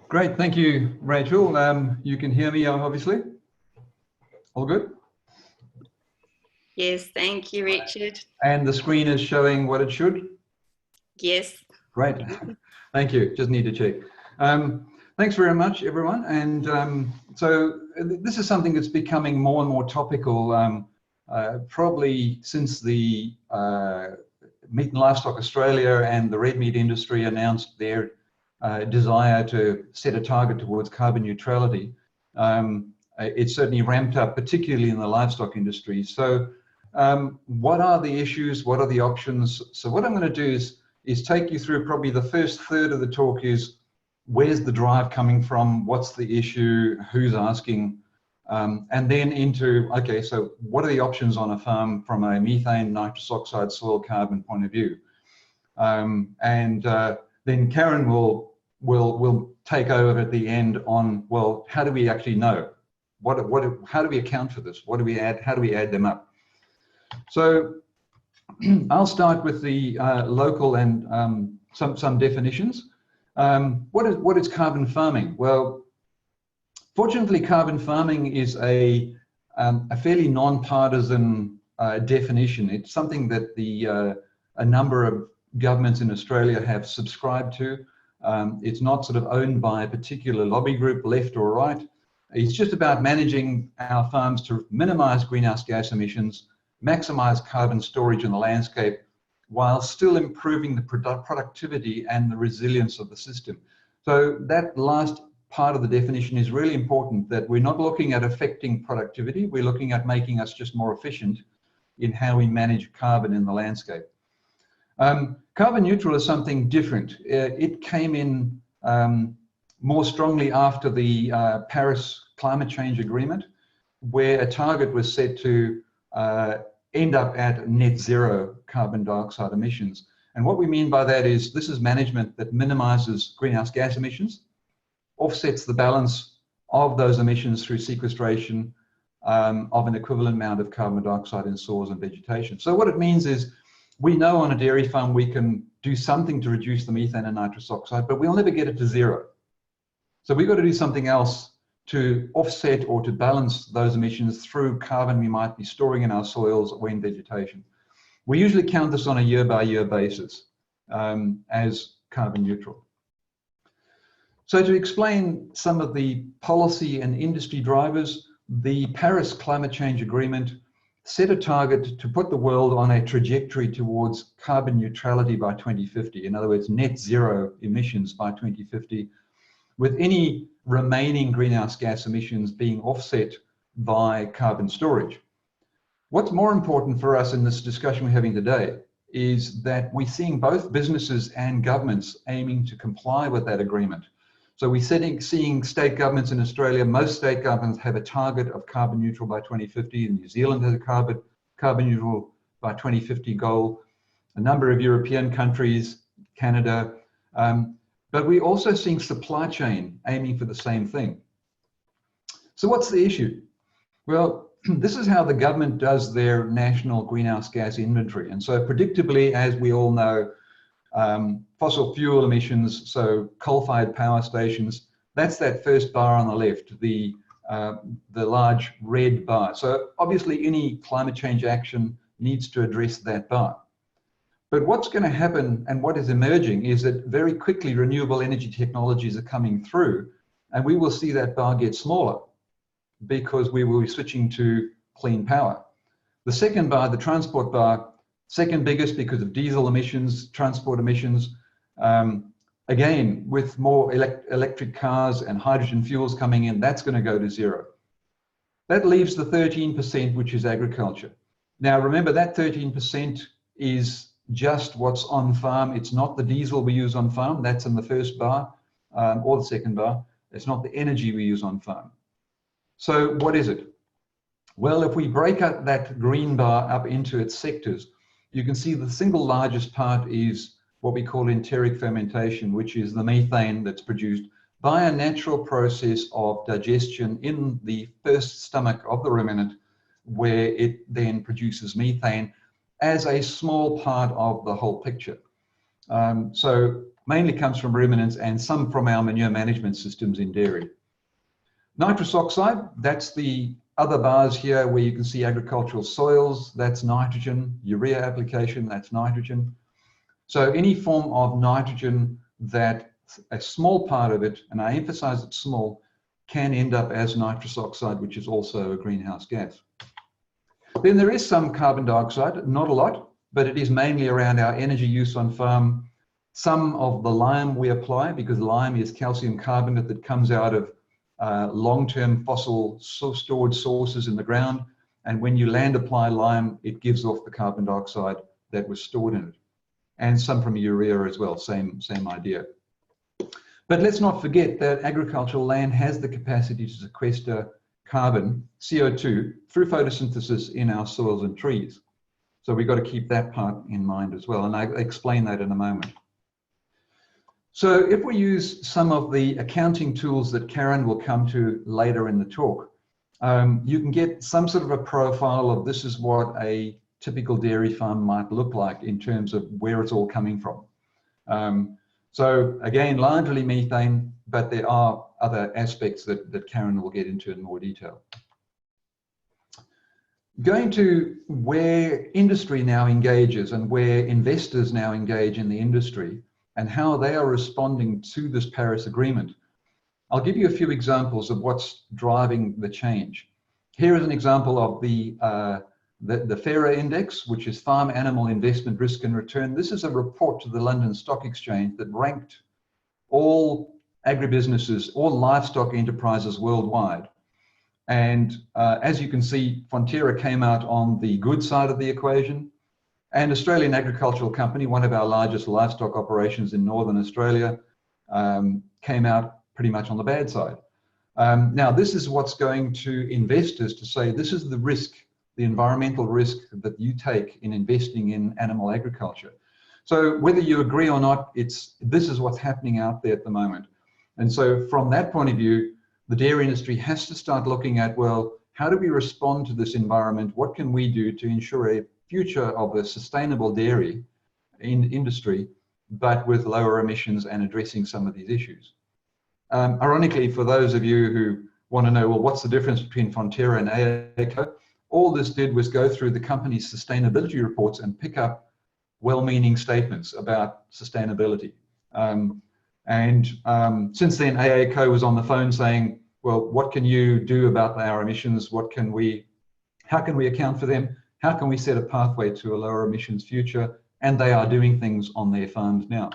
Great, thank you, Rachel. You can hear me, obviously. All good? Yes, thank you, Richard. And the screen is showing what it should? Yes. Great, thank you. Just need to check. Thanks very much, everyone. And so this is something that's becoming more and more topical, probably since the Meat and Livestock Australia and the red meat industry announced their desire to set a target towards carbon neutrality. It's certainly ramped up, particularly in the livestock industry. So what are the issues? What are the options? So what I'm going to do is take you through probably the first third of the talk is where's the drive coming from? What's the issue? Who's asking? And then into, okay, so what are the options on a farm from a methane, nitrous oxide, soil carbon point of view? Then Karen will take over at the end on, well, how do we actually know? How do we account for this? What do we add? How do we add them up? So I'll start with the local and some definitions. What is carbon farming? Well, fortunately, carbon farming is a fairly non-partisan definition. It's something that a number of governments in Australia have subscribed to. It's not sort of owned by a particular lobby group, left or right. It's just about managing our farms to minimize greenhouse gas emissions, maximize carbon storage in the landscape, while still improving the productivity and the resilience of the system. So that last part of the definition is really important, that we're not looking at affecting productivity, we're looking at making us just more efficient in how we manage carbon in the landscape. Carbon neutral is something different. It came in more strongly after the Paris Climate Change Agreement, where a target was set to end up at net zero carbon dioxide emissions. And what we mean by that is this is management that minimizes greenhouse gas emissions, offsets the balance of those emissions through sequestration of an equivalent amount of carbon dioxide in soils and vegetation. So what it means is we know on a dairy farm we can do something to reduce the methane and nitrous oxide, but we'll never get it to zero. So we've got to do something else to offset or to balance those emissions through carbon we might be storing in our soils or in vegetation. We usually count this on a year-by-year basis as carbon neutral. So to explain some of the policy and industry drivers, the Paris Climate Change Agreement set a target to put the world on a trajectory towards carbon neutrality by 2050. In other words, net zero emissions by 2050, with any remaining greenhouse gas emissions being offset by carbon storage. What's more important for us in this discussion we're having today is that we're seeing both businesses and governments aiming to comply with that agreement. So we're seeing state governments in Australia, most state governments have a target of carbon neutral by 2050, and New Zealand has a carbon neutral by 2050 goal, a number of European countries, Canada, but we're also seeing supply chain aiming for the same thing. So what's the issue? Well, this is how the government does their national greenhouse gas inventory. And so predictably, as we all know, fossil fuel emissions, so coal-fired power stations, that's that first bar on the left, the large red bar. So obviously any climate change action needs to address that bar. But what's going to happen and what is emerging is that very quickly renewable energy technologies are coming through, and we will see that bar get smaller because we will be switching to clean power. The second bar, the transport bar, second biggest because of diesel emissions, transport emissions. Again, with more electric cars and hydrogen fuels coming in, that's going to go to zero. That leaves the 13%, which is agriculture. Now, remember that 13% is just what's on farm. It's not the diesel we use on farm. That's in the first bar or the second bar. It's not the energy we use on farm. So what is it? Well, if we break up that green bar up into its sectors, you can see the single largest part is what we call enteric fermentation, which is the methane that's produced by a natural process of digestion in the first stomach of the ruminant, where it then produces methane as a small part of the whole picture. So mainly comes from ruminants and some from our manure management systems in dairy. Nitrous oxide, that's the other bars here where you can see agricultural soils, that's nitrogen. Urea application, that's nitrogen. So any form of nitrogen that a small part of it, and I emphasize it's small, can end up as nitrous oxide, which is also a greenhouse gas. Then there is some carbon dioxide, not a lot, but it is mainly around our energy use on farm. Some of the lime we apply, because lime is calcium carbonate that comes out of long-term fossil stored sources in the ground. And when you land apply lime, it gives off the carbon dioxide that was stored in it. And some from urea as well, same idea. But let's not forget that agricultural land has the capacity to sequester carbon, CO2, through photosynthesis in our soils and trees. So we've got to keep that part in mind as well. And I'll explain that in a moment. So if we use some of the accounting tools that Karen will come to later in the talk, you can get some sort of a profile of this is what a typical dairy farm might look like in terms of where it's all coming from. So again, largely methane, but there are other aspects that Karen will get into in more detail. Going to where industry now engages and where investors now engage in the industry and how they are responding to this Paris Agreement. I'll give you a few examples of what's driving the change. Here is an example of the FARA index, which is Farm Animal Investment Risk and Return. This is a report to the London Stock Exchange that ranked all agribusinesses, all livestock enterprises worldwide. And as you can see, Fonterra came out on the good side of the equation. And Australian Agricultural Company, one of our largest livestock operations in Northern Australia, came out pretty much on the bad side. Now, this is what's going to investors to say, this is the risk, the environmental risk that you take in investing in animal agriculture. So whether you agree or not, this is what's happening out there at the moment. And so from that point of view, the dairy industry has to start looking at, well, how do we respond to this environment? What can we do to ensure a future of a sustainable dairy industry, but with lower emissions and addressing some of these issues? Ironically, for those of you who want to know, well, what's the difference between Fonterra and AACO? All this did was go through the company's sustainability reports and pick up well-meaning statements about sustainability. Since then, AACO was on the phone saying, well, what can you do about our emissions? How can we account for them? How can we set a pathway to a lower emissions future? And they are doing things on their farms now.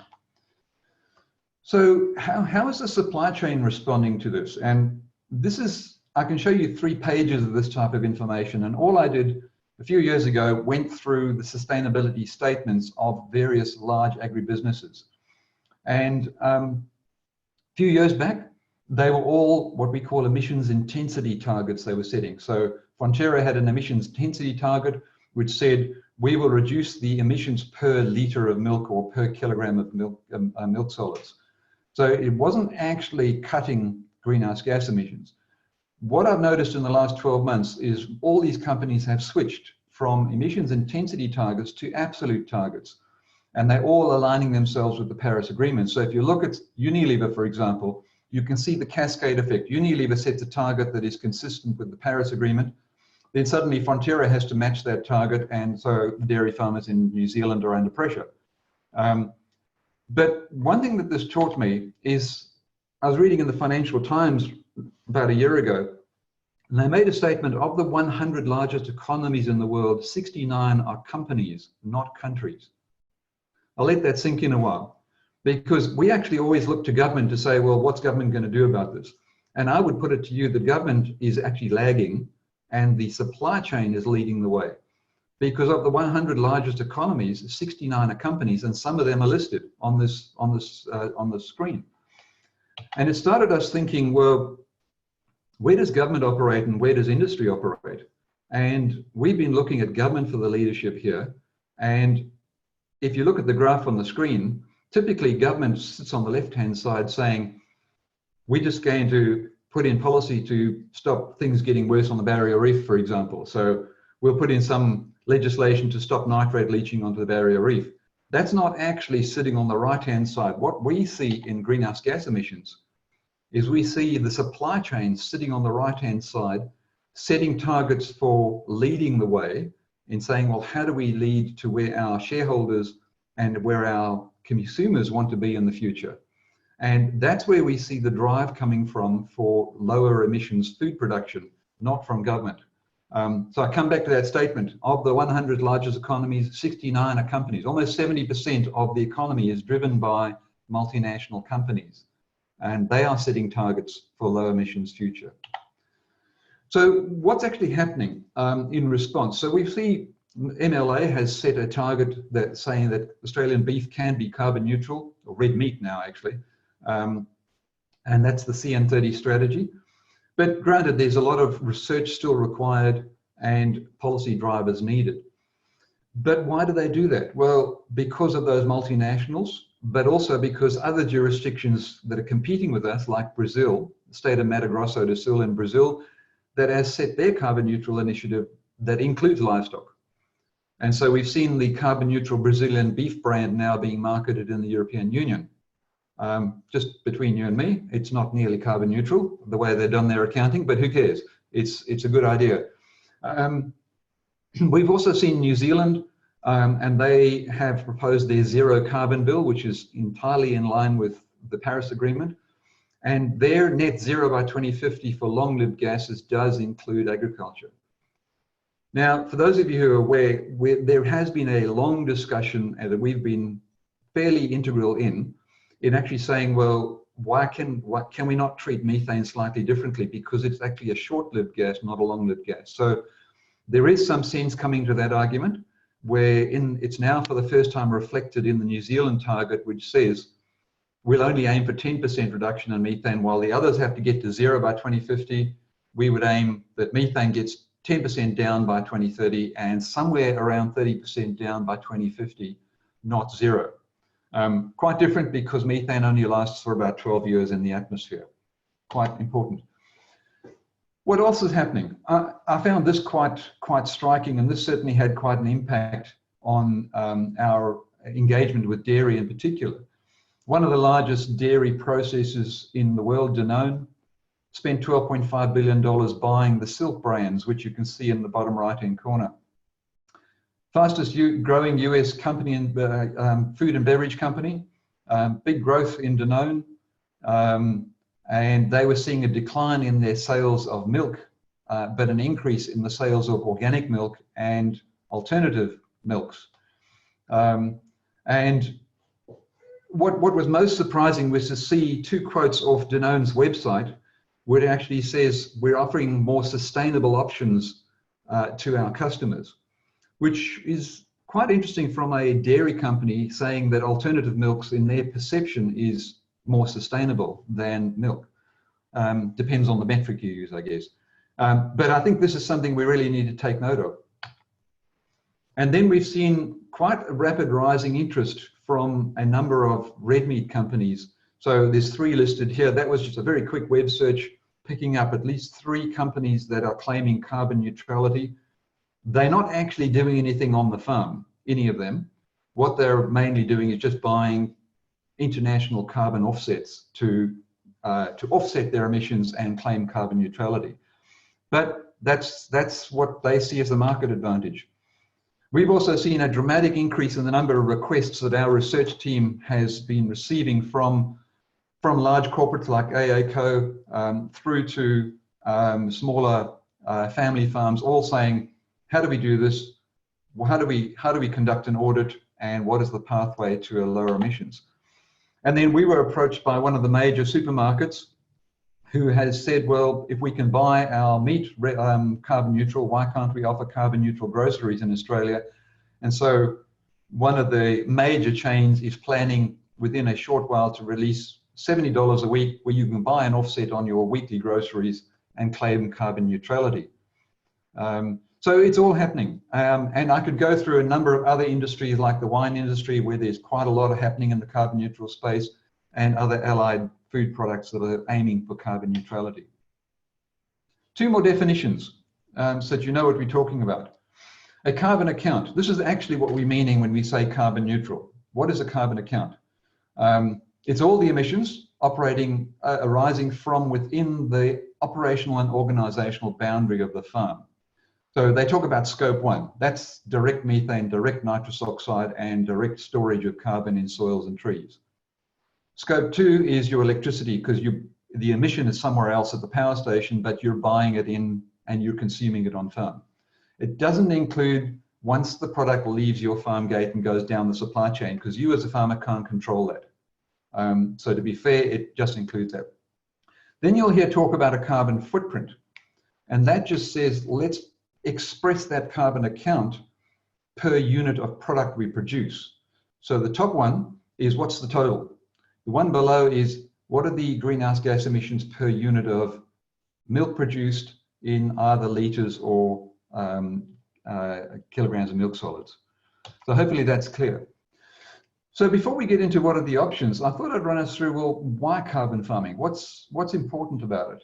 So how is the supply chain responding to this? And this is, I can show you 3 pages of this type of information. And all I did a few years ago went through the sustainability statements of various large agribusinesses. And a few years back, they were all what we call emissions intensity targets they were setting. So Fonterra had an emissions intensity target which said we will reduce the emissions per litre of milk or per kilogram of milk solids. So it wasn't actually cutting greenhouse gas emissions. What I've noticed in the last 12 months is all these companies have switched from emissions intensity targets to absolute targets. And they're all aligning themselves with the Paris Agreement. So if you look at Unilever, for example, you can see the cascade effect. Unilever sets a target that is consistent with the Paris Agreement. Then suddenly Fonterra has to match that target, and so dairy farmers in New Zealand are under pressure. But one thing that this taught me is, I was reading in the Financial Times about a year ago, and they made a statement of the 100 largest economies in the world, 69 are companies, not countries. I'll let that sink in a while, because we actually always look to government to say, well, what's government going to do about this? And I would put it to you that government is actually lagging and the supply chain is leading the way. Because of the 100 largest economies, 69 are companies, and some of them are listed on this screen. And it started us thinking, well, where does government operate and where does industry operate? And we've been looking at government for the leadership here. And if you look at the graph on the screen, typically government sits on the left-hand side saying, we're just going to put in policy to stop things getting worse on the barrier reef, for example. So we'll put in some legislation to stop nitrate leaching onto the barrier reef. That's not actually sitting on the right-hand side. What we see in greenhouse gas emissions is we see the supply chain sitting on the right-hand side, setting targets for leading the way in saying, well, how do we lead to where our shareholders and where our consumers want to be in the future? And that's where we see the drive coming from for lower emissions food production, not from government. So I come back to that statement. Of the 100 largest economies, 69 are companies. Almost 70% of the economy is driven by multinational companies, and they are setting targets for low emissions future. So what's actually happening in response? So we see MLA has set a target that saying that Australian beef can be carbon neutral, or red meat now actually, and that's the CN30 strategy. But granted, there's a lot of research still required and policy drivers needed. But why do they do that? Well, because of those multinationals, but also because other jurisdictions that are competing with us, like Brazil, the state of Mato Grosso do Sul in Brazil, that has set their carbon neutral initiative that includes livestock. And so we've seen the carbon neutral Brazilian beef brand now being marketed in the European Union. Just between you and me, it's not nearly carbon neutral, the way they've done their accounting, but who cares? It's a good idea. We've also seen New Zealand, and they have proposed their zero carbon bill, which is entirely in line with the Paris Agreement. And their net zero by 2050 for long-lived gases does include agriculture. Now, for those of you who are aware, there has been a long discussion that we've been fairly integral in actually saying, well, why can we not treat methane slightly differently? Because it's actually a short-lived gas, not a long-lived gas. So there is some sense coming to that argument, where it's now for the first time reflected in the New Zealand target, which says we'll only aim for 10% reduction in methane, while the others have to get to zero by 2050. We would aim that methane gets 10% down by 2030 and somewhere around 30% down by 2050, not zero. Quite different because methane only lasts for about 12 years in the atmosphere. Quite important. What else is happening? I found this quite striking, and this certainly had quite an impact on our engagement with dairy in particular. One of the largest dairy processors in the world, Danone, spent $12.5 billion buying the Silk brands, which you can see in the bottom right-hand corner. Fastest growing US company in food and beverage company, big growth in Danone, and they were seeing a decline in their sales of milk, but an increase in the sales of organic milk and alternative milks. And what was most surprising was to see two quotes off Danone's website, where it actually says we're offering more sustainable options to our customers, which is quite interesting from a dairy company saying that alternative milks in their perception is more sustainable than milk. Depends on the metric you use, I guess. But I think this is something we really need to take note of. And then we've seen quite a rapid rising interest from a number of red meat companies. So there's 3 listed here. That was just a very quick web search, picking up at least 3 companies that are claiming carbon neutrality. They're not actually doing anything on the farm, any of them. What they're mainly doing is just buying international carbon offsets to offset their emissions and claim carbon neutrality. But that's what they see as the market advantage. We've also seen a dramatic increase in the number of requests that our research team has been receiving from large corporates like AACO through to smaller family farms, all saying, how do we do this? How do we conduct an audit? And what is the pathway to lower emissions? And then we were approached by one of the major supermarkets who has said, well, if we can buy our meat carbon neutral, why can't we offer carbon neutral groceries in Australia? And so one of the major chains is planning within a short while to release $70 a week where you can buy an offset on your weekly groceries and claim carbon neutrality. So it's all happening. And I could go through a number of other industries like the wine industry, where there's quite a lot happening in the carbon neutral space, and other allied food products that are aiming for carbon neutrality. 2 more definitions so that you know what we're talking about. A carbon account. This is actually what we're meaning when we say carbon neutral. What is a carbon account? It's all the emissions arising from within the operational and organizational boundary of the farm. So they talk about scope 1. That's direct methane, direct nitrous oxide, and direct storage of carbon in soils and trees. Scope 2 is your electricity, because the emission is somewhere else at the power station, but you're buying it in and you're consuming it on farm. It doesn't include once the product leaves your farm gate and goes down the supply chain, because you as a farmer can't control that. So to be fair, it just includes that. Then you'll hear talk about a carbon footprint. And that just says, let's express that carbon account per unit of product we produce. So the top one is what's the total? The one below is what are the greenhouse gas emissions per unit of milk produced in either liters or kilograms of milk solids. So hopefully that's clear. So before we get into what are the options, I thought I'd run us through, well, why carbon farming? What's important about it?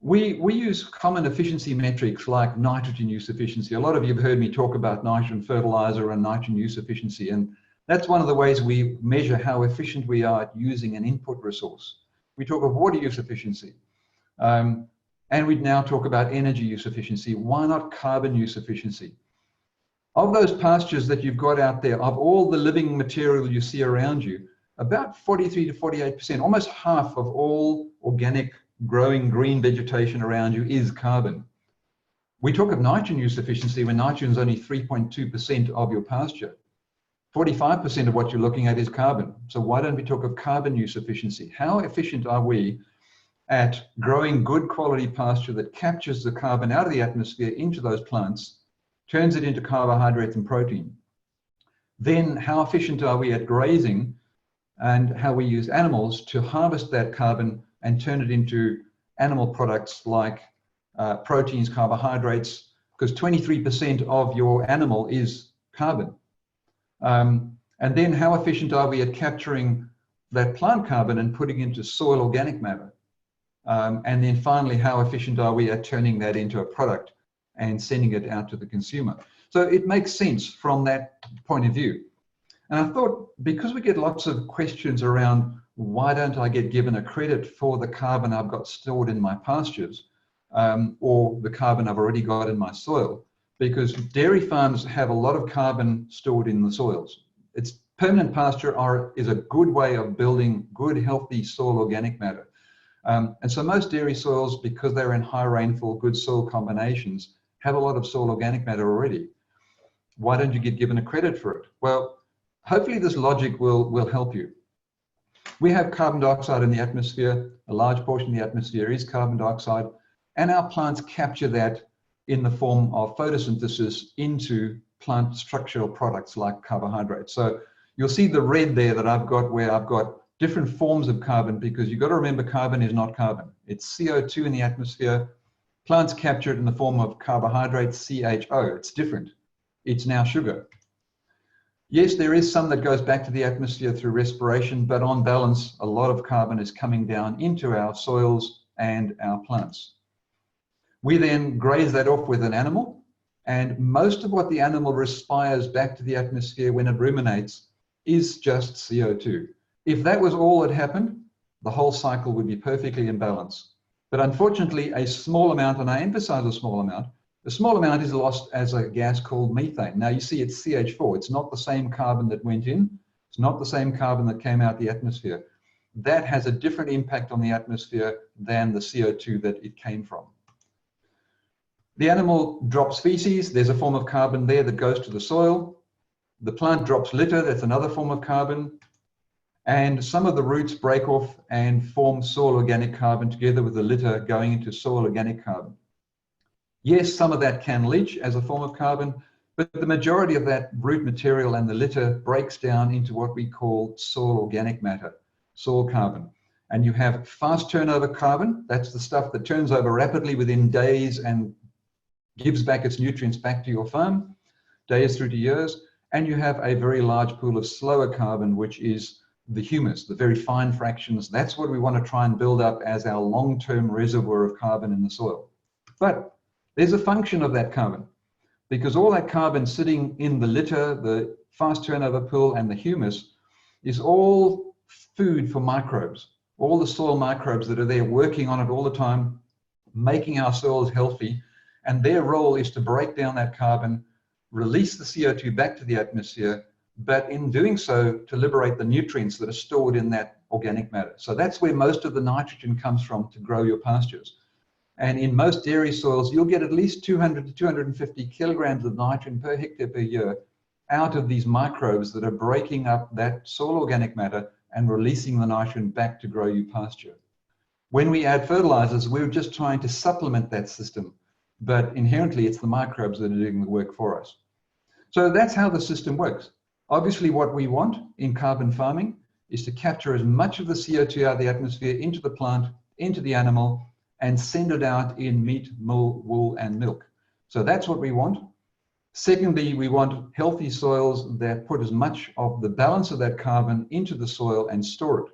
We use common efficiency metrics like nitrogen use efficiency. A lot of you have heard me talk about nitrogen fertilizer and nitrogen use efficiency, and that's one of the ways we measure how efficient we are at using an input resource. We talk of water use efficiency, and we now talk about energy use efficiency. Why not carbon use efficiency? Of those pastures that you've got out there, of all the living material you see around you, about 43 to 48%, almost half of all organic growing green vegetation around you is carbon. We talk of nitrogen use efficiency when nitrogen is only 3.2% of your pasture. 45% of what you're looking at is carbon. So why don't we talk of carbon use efficiency? How efficient are we at growing good quality pasture that captures the carbon out of the atmosphere into those plants, turns it into carbohydrates and protein? Then how efficient are we at grazing and how we use animals to harvest that carbon and turn it into animal products like proteins, carbohydrates, because 23% of your animal is carbon. And then how efficient are we at capturing that plant carbon and putting it into soil organic matter? And then finally, how efficient are we at turning that into a product and sending it out to the consumer? So it makes sense from that point of view. And I thought, because we get lots of questions around why don't I get given a credit for the carbon I've got stored in my pastures, or the carbon I've already got in my soil, because dairy farms have a lot of carbon stored in the soils. It's permanent pasture is a good way of building good, healthy soil organic matter. And so most dairy soils, because they're in high rainfall, good soil combinations, have a lot of soil organic matter already. Why don't you get given a credit for it? Well, hopefully this logic will help you. We have carbon dioxide in the atmosphere. A large portion of the atmosphere is carbon dioxide, and our plants capture that in the form of photosynthesis into plant structural products like carbohydrates. So you'll see the red there that I've got, where I've got different forms of carbon, because you've got to remember carbon is not carbon. It's CO2 in the atmosphere. Plants capture it in the form of carbohydrates, CHO. It's different. It's now sugar. Yes, there is some that goes back to the atmosphere through respiration, but on balance, a lot of carbon is coming down into our soils and our plants. We then graze that off with an animal, and most of what the animal respires back to the atmosphere when it ruminates is just CO2. If that was all that happened, the whole cycle would be perfectly in balance. But unfortunately, a small amount, and I emphasize a small amount is lost as a gas called methane. Now you see it's CH4. It's not the same carbon that went in. It's not the same carbon that came out the atmosphere. That has a different impact on the atmosphere than the CO2 that it came from. The animal drops feces. There's a form of carbon there that goes to the soil. The plant drops litter. That's another form of carbon. And some of the roots break off and form soil organic carbon together with the litter going into soil organic carbon. Yes, some of that can leach as a form of carbon, but the majority of that root material and the litter breaks down into what we call soil organic matter, soil carbon. And you have fast turnover carbon. That's the stuff that turns over rapidly within days and gives back its nutrients back to your farm, days through to years. And you have a very large pool of slower carbon, which is the humus, the very fine fractions. That's what we want to try and build up as our long-term reservoir of carbon in the soil. But there's a function of that carbon. because all that carbon sitting in the litter, the fast turnover pool, and the humus is all food for microbes, all the soil microbes that are there working on it all the time, making our soils healthy. And their role is to break down that carbon, release the CO2 back to the atmosphere, but in doing so, to liberate the nutrients that are stored in that organic matter. So that's where most of the nitrogen comes from to grow your pastures. And in most dairy soils, you'll get at least 200 to 250 kilograms of nitrogen per hectare per year out of these microbes that are breaking up that soil organic matter and releasing the nitrogen back to grow your pasture. When we add fertilizers, we're just trying to supplement that system, but inherently it's the microbes that are doing the work for us. So that's how the system works. Obviously, what we want in carbon farming is to capture as much of the CO2 out of the atmosphere into the plant, into the animal, and send it out in meat, wool, and milk. So that's what we want. Secondly, we want healthy soils that put as much of the balance of that carbon into the soil and store it.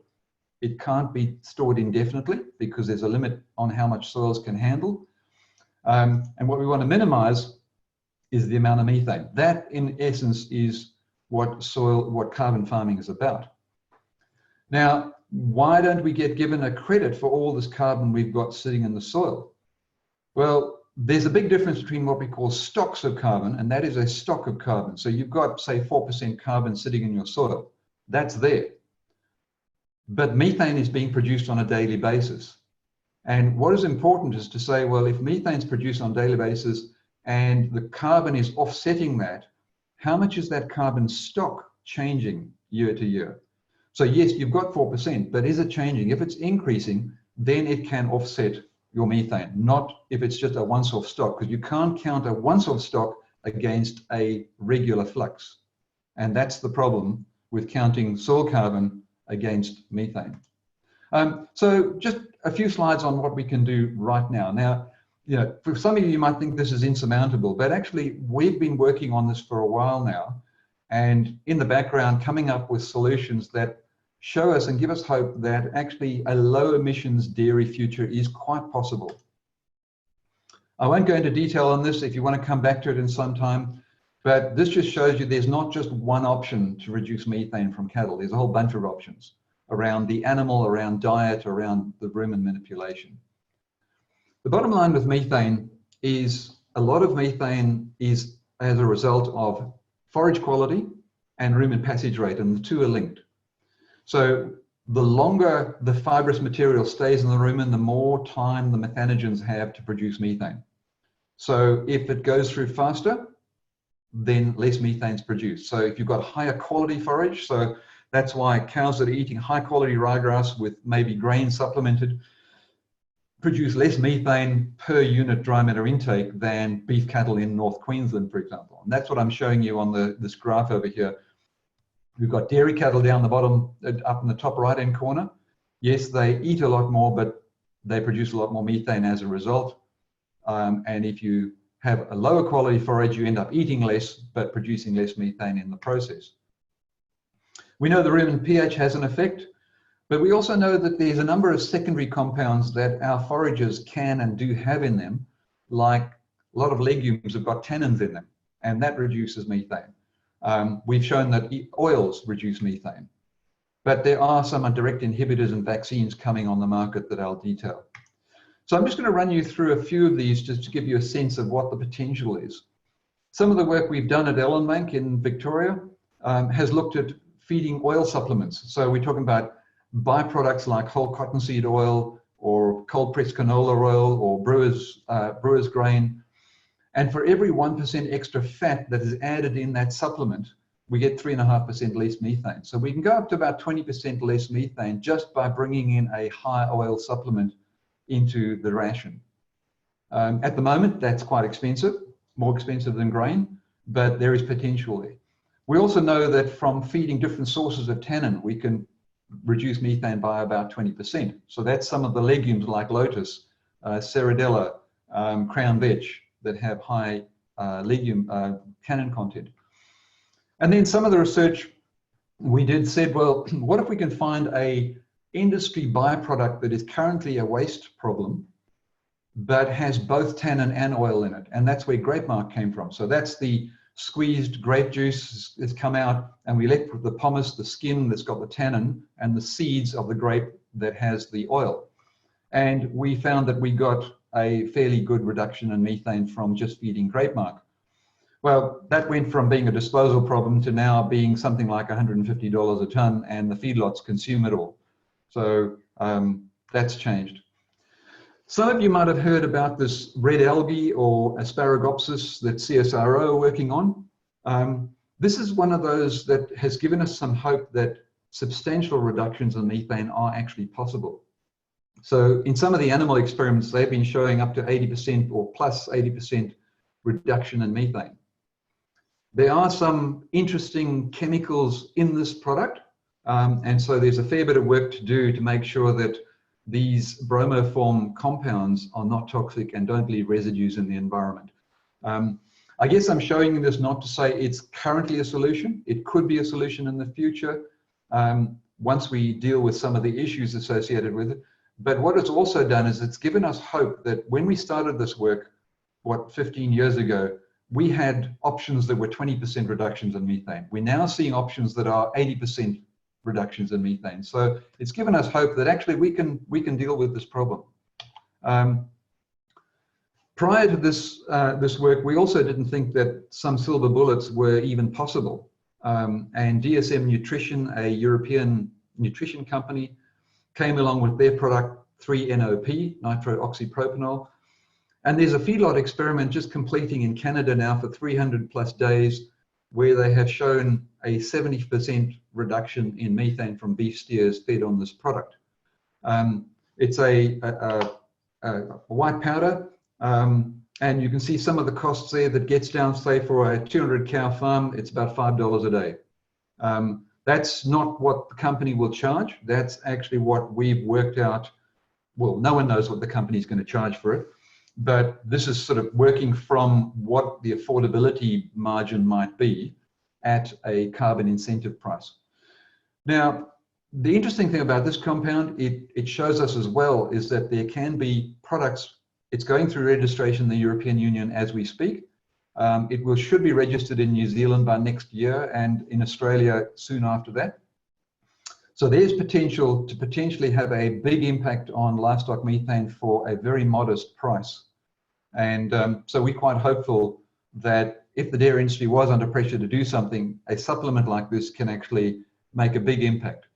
It can't be stored indefinitely because there's a limit on how much soils can handle. And what we want to minimize is the amount of methane. That, in essence, is what carbon farming is about. Now, why don't we get given a credit for all this carbon we've got sitting in the soil? Well, there's a big difference between what we call stocks of carbon, and that is a stock of carbon. So you've got, say, 4% carbon sitting in your soil. That's there. But methane is being produced on a daily basis. And what is important is to say, well, if methane is produced on a daily basis and the carbon is offsetting that, how much is that carbon stock changing year to year? So yes, you've got 4%, but is it changing? If it's increasing, then it can offset your methane, not if it's just a once-off stock, because you can't count a once-off stock against a regular flux. And that's the problem with counting soil carbon against methane. So just a few slides on what we can do right now. Now, you know, for some of you might think this is insurmountable, but actually we've been working on this for a while now, and in the background coming up with solutions that show us and give us hope that actually a low emissions dairy future is quite possible. I won't go into detail on this if you want to come back to it in some time, but this just shows you there's not just one option to reduce methane from cattle. There's a whole bunch of options around the animal, around diet, around the rumen manipulation. The bottom line with methane is a lot of methane is as a result of forage quality and rumen passage rate, and the two are linked. So the longer the fibrous material stays in the rumen, the more time the methanogens have to produce methane. So if it goes through faster, then less methane is produced. So if you've got higher quality forage, so that's why cows that are eating high quality ryegrass with maybe grain supplemented produce less methane per unit dry matter intake than beef cattle in North Queensland, for example. And that's what I'm showing you on this graph over here. We've got dairy cattle down the bottom, up in the top right-hand corner. Yes, they eat a lot more, but they produce a lot more methane as a result. And if you have a lower quality forage, you end up eating less, but producing less methane in the process. We know the rumen pH has an effect, but we also know that there's a number of secondary compounds that our forages can and do have in them, like a lot of legumes have got tannins in them, and that reduces methane. We've shown that oils reduce methane, but there are some direct inhibitors and vaccines coming on the market that I'll detail. So I'm just going to run you through a few of these just to give you a sense of what the potential is. Some of the work we've done at Ellenbank in Victoria has looked at feeding oil supplements. So we're talking about byproducts like whole cottonseed oil or cold pressed canola oil or brewer's grain. And for every 1% extra fat that is added in that supplement, we get 3.5% less methane. So we can go up to about 20% less methane just by bringing in a high oil supplement into the ration. At the moment, that's quite expensive, more expensive than grain, but there is potential there. We also know that from feeding different sources of tannin, we can reduce methane by about 20%. So that's some of the legumes like lotus, ceradella, crown veg that have high legume tannin content. And then some of the research we did said, well, what if we can find a industry byproduct that is currently a waste problem but has both tannin and oil in it. And that's where grape marc came from. So that's the squeezed grape juice has come out, and we left with the pomace, the skin that's got the tannin, and the seeds of the grape that has the oil. And we found that we got a fairly good reduction in methane from just feeding grape marc. Well, that went from being a disposal problem to now being something like $150 a ton, and the feedlots consume it all. So that's changed. Some of you might have heard about this red algae or Asparagopsis that CSIRO are working on. This is one of those that has given us some hope that substantial reductions in methane are actually possible. So in some of the animal experiments, they've been showing up to 80% or plus 80% reduction in methane. There are some interesting chemicals in this product, and so there's a fair bit of work to do to make sure that these bromoform compounds are not toxic and don't leave residues in the environment. I guess I'm showing this not to say it's currently a solution. It could be a solution in the future once we deal with some of the issues associated with it. But what it's also done is it's given us hope that when we started this work, 15 years ago, we had options that were 20% reductions in methane. We're now seeing options that are 80% reductions in methane. So it's given us hope that actually we can deal with this problem. Prior to this work, we also didn't think that some silver bullets were even possible. And DSM Nutrition, a European nutrition company, came along with their product 3-NOP, nitrooxypropanol. And there's a feedlot experiment just completing in Canada now for 300+ days, where they have shown a 70% reduction in methane from beef steers fed on this product. It's a white powder, and you can see some of the costs there. That gets down, say, for a 200 cow farm, it's about $5 a day. That's not what the company will charge. That's actually what we've worked out. Well, no one knows what the company's going to charge for it, but this is sort of working from what the affordability margin might be at a carbon incentive price. Now, the interesting thing about this compound, it shows us as well, is that there can be products. It's going through registration in the European Union as we speak. It should be registered in New Zealand by next year and in Australia soon after that. So there's potential to potentially have a big impact on livestock methane for a very modest price. And so we're quite hopeful that if the dairy industry was under pressure to do something, a supplement like this can actually make a big impact.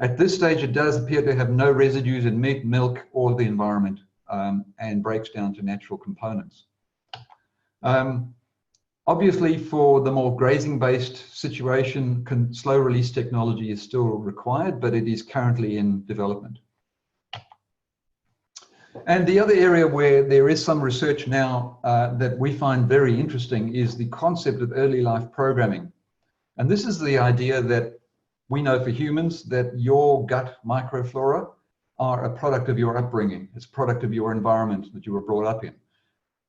At this stage, it does appear to have no residues in meat, milk, or the environment, and breaks down to natural components. Obviously, for the more grazing-based situation, slow release technology is still required, but it is currently in development. And the other area where there is some research now that we find very interesting is the concept of early life programming. And this is the idea that we know for humans that your gut microflora are a product of your upbringing. It's a product of your environment that you were brought up in.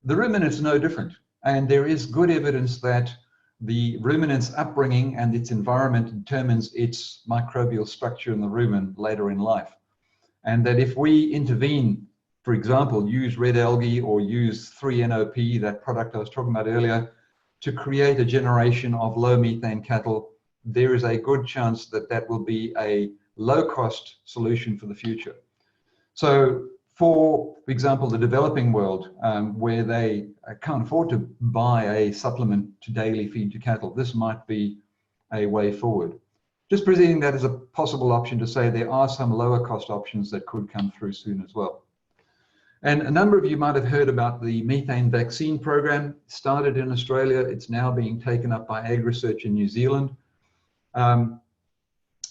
The ruminant's no different. And there is good evidence that the ruminant's upbringing and its environment determines its microbial structure in the rumen later in life. And that if we intervene, for example, use red algae or use 3-NOP, that product I was talking about earlier, to create a generation of low methane cattle, there is a good chance that that will be a low-cost solution for the future. So, for example, the developing world, where they can't afford to buy a supplement to daily feed to cattle, this might be a way forward. Just presenting that as a possible option to say there are some lower cost options that could come through soon as well. And a number of you might have heard about the methane vaccine program. Started in Australia, it's now being taken up by Ag Research in New Zealand.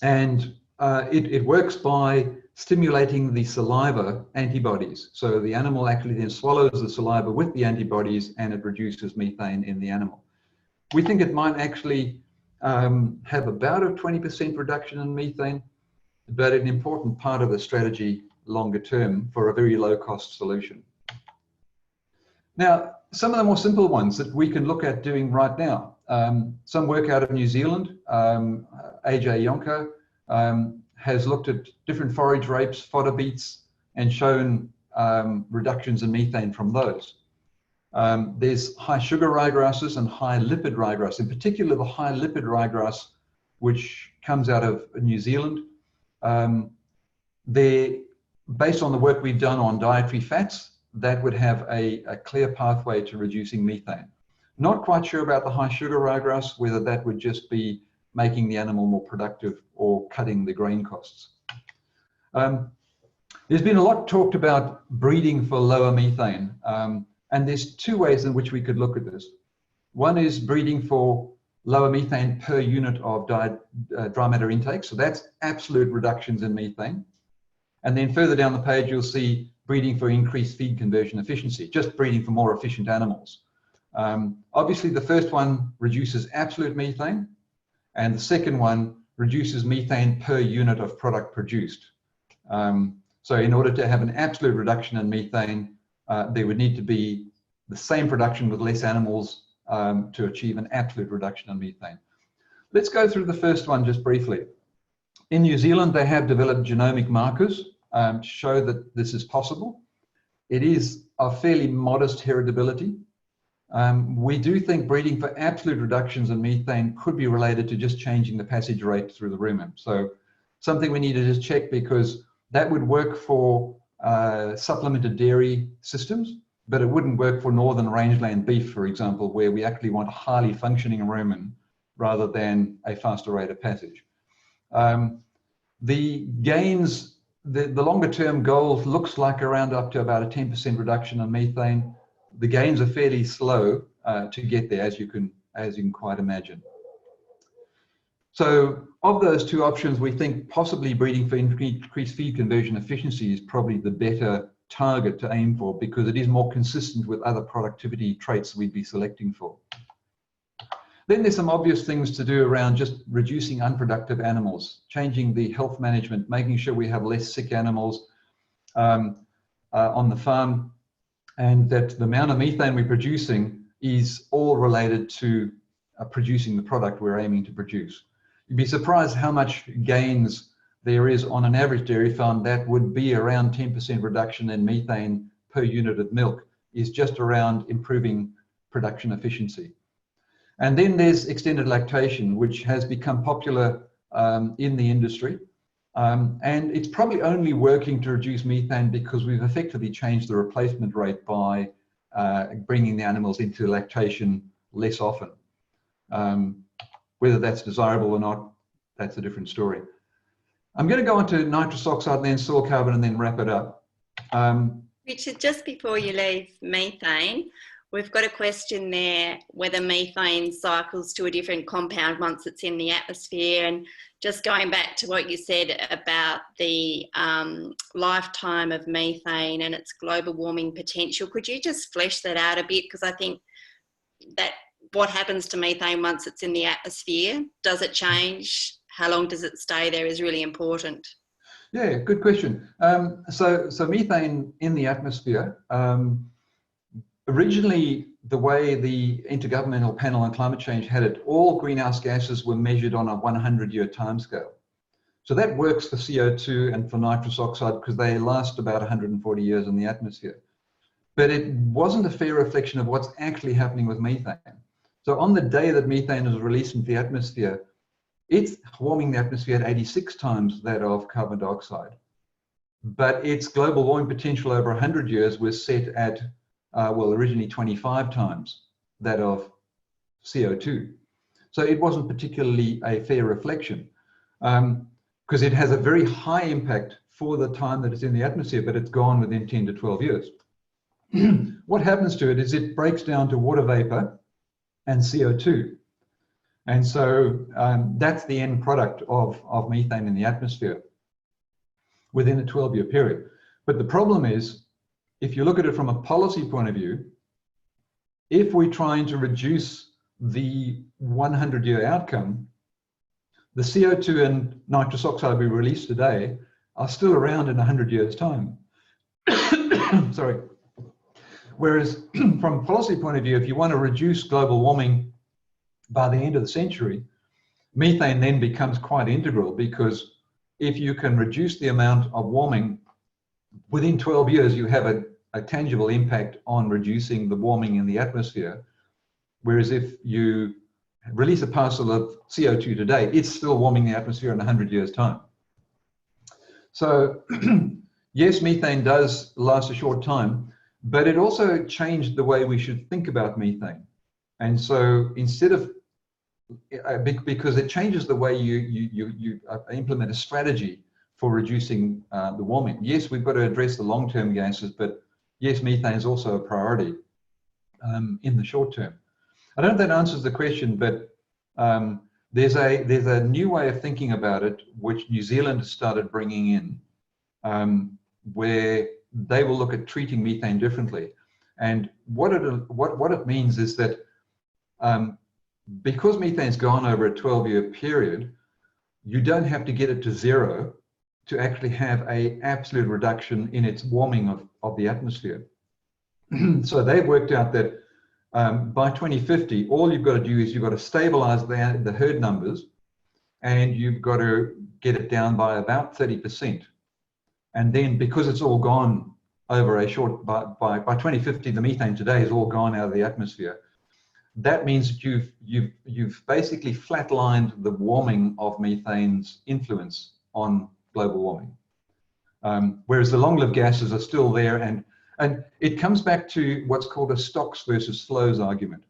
It works by stimulating the saliva antibodies. So the animal actually then swallows the saliva with the antibodies and it reduces methane in the animal. We think it might actually have about a 20% reduction in methane, but an important part of the strategy longer term for a very low cost solution. Now, some of the more simple ones that we can look at doing right now. Some work out of New Zealand, AJ Yonko, has looked at different forage rapes, fodder beets, and shown reductions in methane from those. There's high sugar ryegrasses and high lipid ryegrass, in particular the high lipid ryegrass, which comes out of New Zealand. Based on the work we've done on dietary fats, that would have a clear pathway to reducing methane. Not quite sure about the high sugar ryegrass, whether that would just be making the animal more productive or cutting the grain costs. There's been a lot talked about breeding for lower methane, and there's two ways in which we could look at this. One is breeding for lower methane per unit of dry matter intake, so that's absolute reductions in methane. And then further down the page, you'll see breeding for increased feed conversion efficiency, just breeding for more efficient animals. Obviously, the first one reduces absolute methane, and the second one reduces methane per unit of product produced. So in order to have an absolute reduction in methane, there would need to be the same production with less animals to achieve an absolute reduction in methane. Let's go through the first one just briefly. In New Zealand, they have developed genomic markers to show that this is possible. It is a fairly modest heritability. We do think breeding for absolute reductions in methane could be related to just changing the passage rate through the rumen. So something we need to just check, because that would work for supplemented dairy systems, but it wouldn't work for northern rangeland beef, for example, where we actually want a highly functioning rumen rather than a faster rate of passage. The gains, the longer term goal looks like around up to about a 10% reduction in methane. The gains are fairly slow to get there, as you can quite imagine. So of those two options, we think possibly breeding for increased feed conversion efficiency is probably the better target to aim for, because it is more consistent with other productivity traits we'd be selecting for. Then there's some obvious things to do around just reducing unproductive animals, changing the health management, making sure we have less sick animals on the farm, and that the amount of methane we're producing is all related to producing the product we're aiming to produce. You'd be surprised how much gains there is on an average dairy farm. That would be around 10% reduction in methane per unit of milk, is just around improving production efficiency. And then there's extended lactation, which has become popular in the industry. And it's probably only working to reduce methane because we've effectively changed the replacement rate by bringing the animals into lactation less often. Whether that's desirable or not, that's a different story. I'm going to go on to nitrous oxide and then soil carbon and then wrap it up. Richard, just before you leave methane, we've got a question there whether methane cycles to a different compound once it's in the atmosphere. And just going back to what you said about the lifetime of methane and its global warming potential, could you just flesh that out a bit? Because I think that what happens to methane once it's in the atmosphere, does it change? How long does it stay there is really important. Yeah, good question. So methane in the atmosphere, originally the way the Intergovernmental Panel on Climate Change had it, all greenhouse gases were measured on a 100-year timescale. So that works for CO2 and for nitrous oxide because they last about 140 years in the atmosphere. But it wasn't a fair reflection of what's actually happening with methane. So on the day that methane is released into the atmosphere, it's warming the atmosphere at 86 times that of carbon dioxide. But its global warming potential over 100 years was set at, well, originally 25 times that of CO2. So it wasn't particularly a fair reflection because it has a very high impact for the time that it's in the atmosphere, but it's gone within 10 to 12 years. What happens to it is it breaks down to water vapor and CO2. And so that's the end product of methane in the atmosphere within a 12-year period. But the problem is, if you look at it from a policy point of view, if we're trying to reduce the 100-year outcome, the CO2 and nitrous oxide we release today are still around in 100 years' time. Sorry. Whereas from a policy point of view, if you want to reduce global warming by the end of the century, methane then becomes quite integral, because if you can reduce the amount of warming within 12 years, you have a tangible impact on reducing the warming in the atmosphere. Whereas if you release a parcel of CO2 today, it's still warming the atmosphere in 100 years' time. So yes, methane does last a short time, but it also changed the way we should think about methane. And so instead of, because it changes the way you implement a strategy for reducing the warming. Yes, we've got to address the long-term gases, but yes, methane is also a priority in the short term. I don't know if that answers the question, but there's a new way of thinking about it, which New Zealand has started bringing in, where they will look at treating methane differently. And what it means is that because methane's gone over a 12-year period, you don't have to get it to zero to actually have an absolute reduction in its warming of the atmosphere. So they've worked out that by 2050, all you've got to do is you've got to stabilize the herd numbers, and you've got to get it down by about 30%. And then because it's all gone over a short, by 2050, the methane today is all gone out of the atmosphere. That means that you've basically flatlined the warming of methane's influence on global warming. Whereas the long-lived gases are still there, and it comes back to what's called a stocks versus flows argument.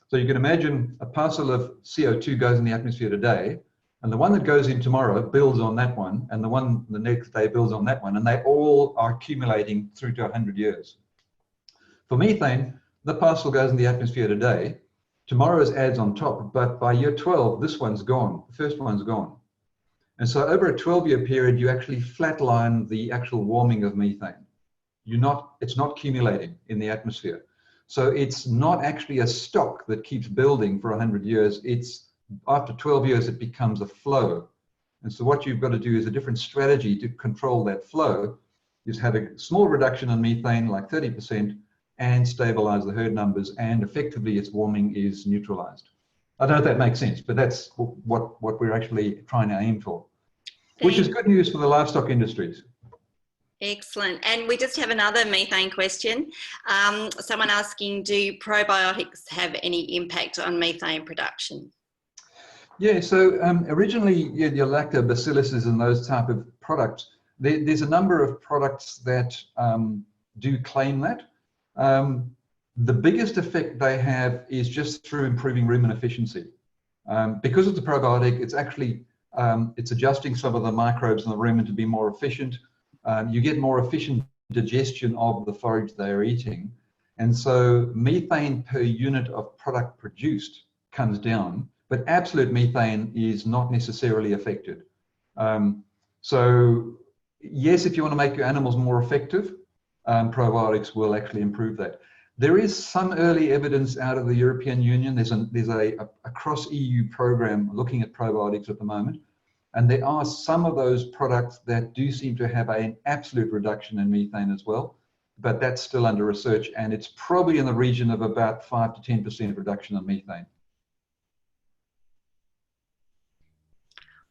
So you can imagine a parcel of CO2 goes in the atmosphere today, and the one that goes in tomorrow builds on that one, and the one the next day builds on that one, and they all are accumulating through to 100 years. For methane, the parcel goes in the atmosphere today, tomorrow's adds on top, but by year 12, this one's gone, the first one's gone. And so over a 12-year period, you actually flatline the actual warming of methane. It's not accumulating in the atmosphere. So it's not actually a stock that keeps building for 100 years. It's after 12 years, it becomes a flow. And so what you've got to do is a different strategy to control that flow is have a small reduction in methane, like 30%, and stabilize the herd numbers, and effectively its warming is neutralized. I don't know if that makes sense, but that's what we're actually trying to aim for, which is good news for the livestock industries. Excellent. And we just have another methane question. Someone asking, do probiotics have any impact on methane production? Yeah, so originally your lactobacilluses and those type of products, there's a number of products that do claim that. The biggest effect they have is just through improving rumen efficiency. Because it's a probiotic, it's actually, it's adjusting some of the microbes in the rumen to be more efficient. You get more efficient digestion of the forage they're eating. And so methane per unit of product produced comes down, but absolute methane is not necessarily affected. So yes, if you want to make your animals more effective, probiotics will actually improve that. There is some early evidence out of the European Union. There's a cross-EU program looking at probiotics at the moment. And there are some of those products that do seem to have an absolute reduction in methane as well, but that's still under research, and it's probably in the region of about 5 to 10% reduction in methane.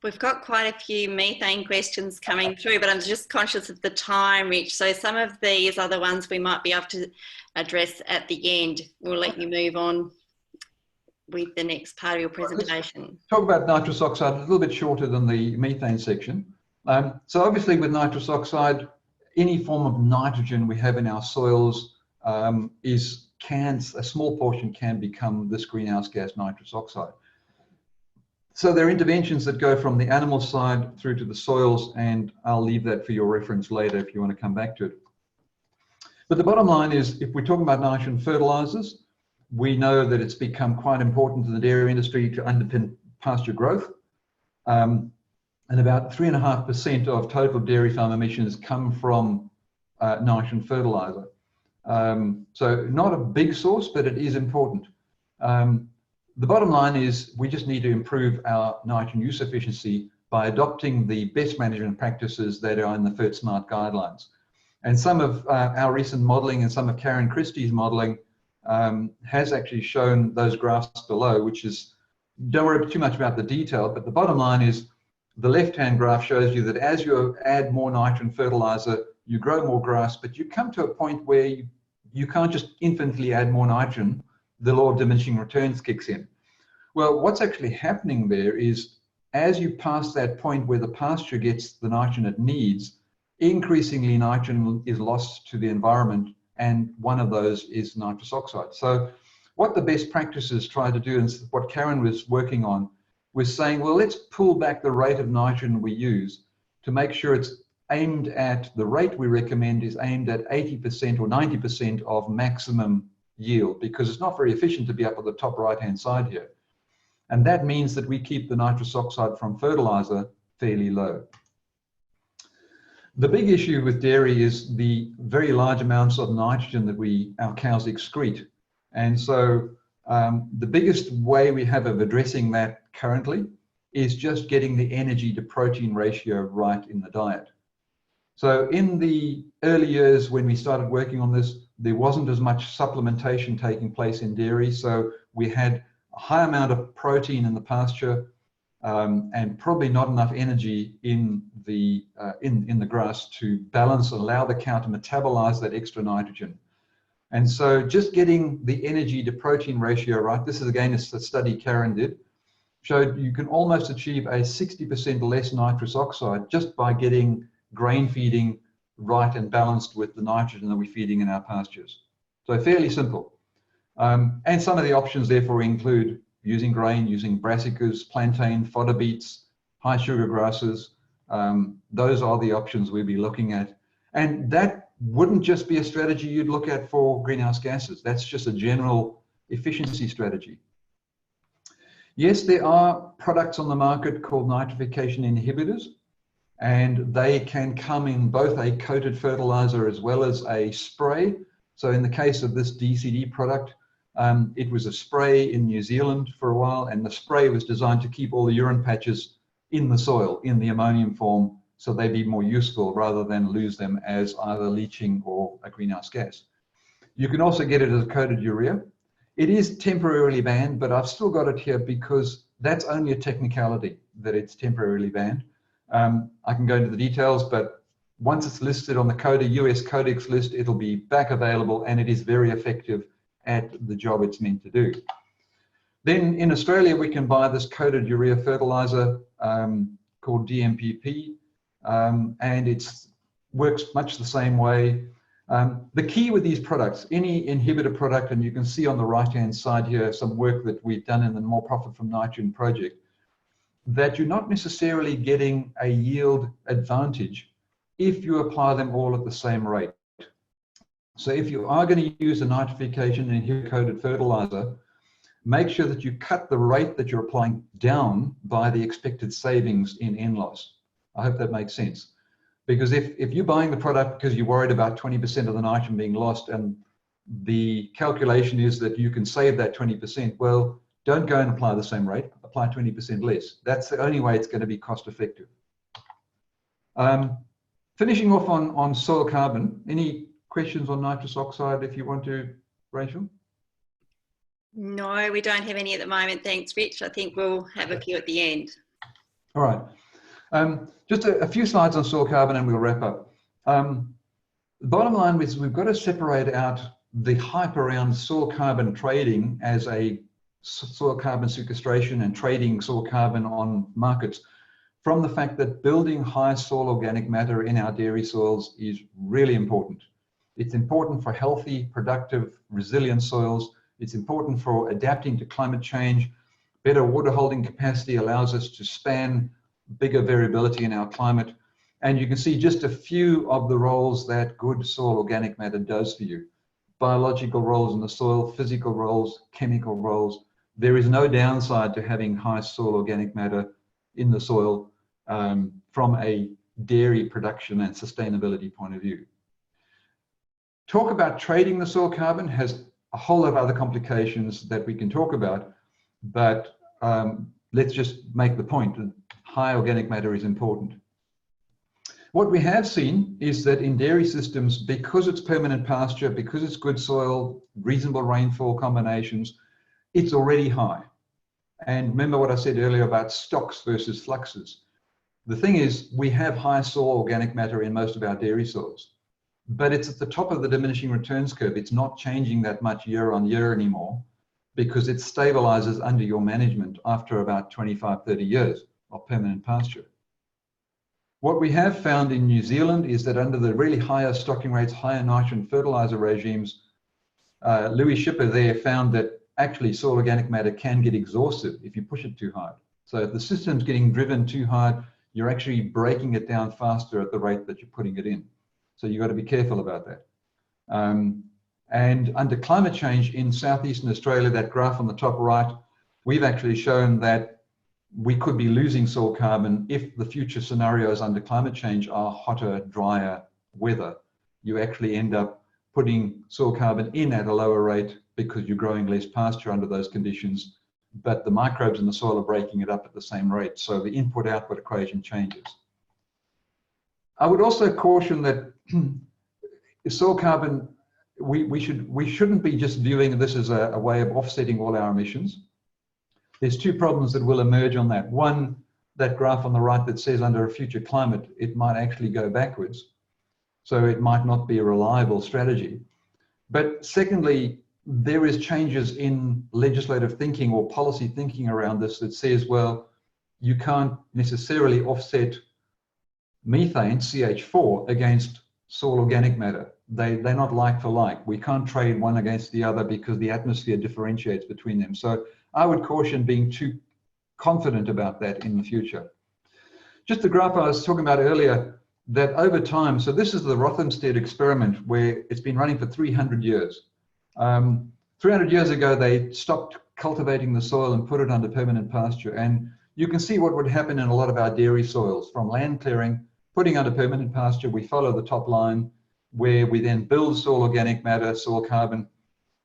We've got quite a few methane questions coming through, but I'm just conscious of the time, Rich. So some of these are the ones we might be able to address at the end. We'll let you move on with the next part of your presentation. Let's talk about nitrous oxide, a little bit shorter than the methane section. So obviously with nitrous oxide, any form of nitrogen we have in our soils a small portion can become this greenhouse gas nitrous oxide. So there are interventions that go from the animal side through to the soils, and I'll leave that for your reference later if you want to come back to it. But the bottom line is, if we're talking about nitrogen fertilizers, we know that it's become quite important in the dairy industry to underpin pasture growth. And about 3.5% of total dairy farm emissions come from nitrogen fertilizer. So not a big source, but it is important. The bottom line is we just need to improve our nitrogen use efficiency by adopting the best management practices that are in the FertSmart guidelines. And some of our recent modeling and some of Karen Christie's modeling has actually shown those graphs below, which is, don't worry too much about the detail, but the bottom line is the left-hand graph shows you that as you add more nitrogen fertilizer, you grow more grass, but you come to a point where you can't just infinitely add more nitrogen. The law of diminishing returns kicks in. Well, what's actually happening there is as you pass that point where the pasture gets the nitrogen it needs, increasingly nitrogen is lost to the environment, and one of those is nitrous oxide. So what the best practices try to do, and what Karen was working on, was saying, well, let's pull back the rate of nitrogen we use to make sure it's aimed at, the rate we recommend is aimed at 80% or 90% of maximum yield, because it's not very efficient to be up at the top right-hand side here. And that means that we keep the nitrous oxide from fertilizer fairly low. The big issue with dairy is the very large amounts of nitrogen that our cows excrete. And so the biggest way we have of addressing that currently is just getting the energy to protein ratio right in the diet. So in the early years when we started working on this, there wasn't as much supplementation taking place in dairy. So we had a high amount of protein in the pasture and probably not enough energy in the grass to balance and allow the cow to metabolize that extra nitrogen. And so just getting the energy to protein ratio right, this is again a study Karen did, showed you can almost achieve a 60% less nitrous oxide just by getting grain feeding right and balanced with the nitrogen that we're feeding in our pastures. So fairly simple. And some of the options therefore include using grain, using brassicas, plantain, fodder beets, high sugar grasses. Those are the options we'll be looking at. And that wouldn't just be a strategy you'd look at for greenhouse gases. That's just a general efficiency strategy. Yes, there are products on the market called nitrification inhibitors, and they can come in both a coated fertilizer as well as a spray. So in the case of this DCD product, it was a spray in New Zealand for a while, and the spray was designed to keep all the urine patches in the soil in the ammonium form, so they'd be more useful rather than lose them as either leaching or a greenhouse gas. You can also get it as a coated urea. It is temporarily banned, but I've still got it here because that's only a technicality that it's temporarily banned. I can go into the details, but once it's listed on the CODA US Codex list, it'll be back available, and it is very effective at the job it's meant to do. Then in Australia, we can buy this coated urea fertilizer called DMPP, and it works much the same way. The key with these products, any inhibitor product, and you can see on the right-hand side here some work that we've done in the More Profit from Nitrogen project, that you're not necessarily getting a yield advantage if you apply them all at the same rate. So if you are going to use a nitrification inhibitor coated fertilizer, make sure that you cut the rate that you're applying down by the expected savings in N-loss. I hope that makes sense. Because if you're buying the product because you're worried about 20% of the nitrogen being lost, and the calculation is that you can save that 20%, well, don't go and apply the same rate, apply 20% less. That's the only way it's going to be cost effective. Finishing off on soil carbon, any questions on nitrous oxide if you want to, Rachel? No, we don't have any at the moment. Thanks, Rich. I think we'll have a few at the end. All right. Just a few slides on soil carbon and we'll wrap up. The bottom line is we've got to separate out the hype around soil carbon trading as a soil carbon sequestration and trading soil carbon on markets from the fact that building high soil organic matter in our dairy soils is really important. It's important for healthy, productive, resilient soils. It's important for adapting to climate change. Better water holding capacity allows us to span bigger variability in our climate. And you can see just a few of the roles that good soil organic matter does for you. Biological roles in the soil, physical roles, chemical roles. There is no downside to having high soil organic matter in the soil from a dairy production and sustainability point of view. Talk about trading the soil carbon has a whole lot of other complications that we can talk about, but let's just make the point that high organic matter is important. What we have seen is that in dairy systems, because it's permanent pasture, because it's good soil, reasonable rainfall combinations, it's already high. And remember what I said earlier about stocks versus fluxes. The thing is, we have high soil organic matter in most of our dairy soils. but it's at the top of the diminishing returns curve. It's not changing that much year on year anymore because it stabilizes under your management after about 25, 30 years of permanent pasture. What we have found in New Zealand is that under the really higher stocking rates, higher nitrogen fertilizer regimes, Louis Schipper there found that actually soil organic matter can get exhausted if you push it too hard. So if the system's getting driven too hard, you're actually breaking it down faster at the rate that you're putting it in. So you've got to be careful about that. And under climate change in southeastern Australia, that graph on the top right, we've actually shown that we could be losing soil carbon if the future scenarios under climate change are hotter, drier weather. You actually end up putting soil carbon in at a lower rate because you're growing less pasture under those conditions, but the microbes in the soil are breaking it up at the same rate. So the input-output equation changes. I would also caution that soil carbon, we shouldn't be just viewing this as a way of offsetting all our emissions. There's two problems that will emerge on that. One, that graph on the right that says under a future climate, it might actually go backwards. So it might not be a reliable strategy. But secondly, there is changes in legislative thinking or policy thinking around this that says, well, you can't necessarily offset methane, CH4, against soil organic matter. They're not like for like. We can't trade one against the other because the atmosphere differentiates between them. So I would caution being too confident about that in the future. Just the graph I was talking about earlier, that over time, so this is the Rothamsted experiment where it's been running for 300 years. 300 years ago, they stopped cultivating the soil and put it under permanent pasture. And you can see what would happen in a lot of our dairy soils from land clearing, putting under permanent pasture. We follow the top line where we then build soil organic matter, soil carbon,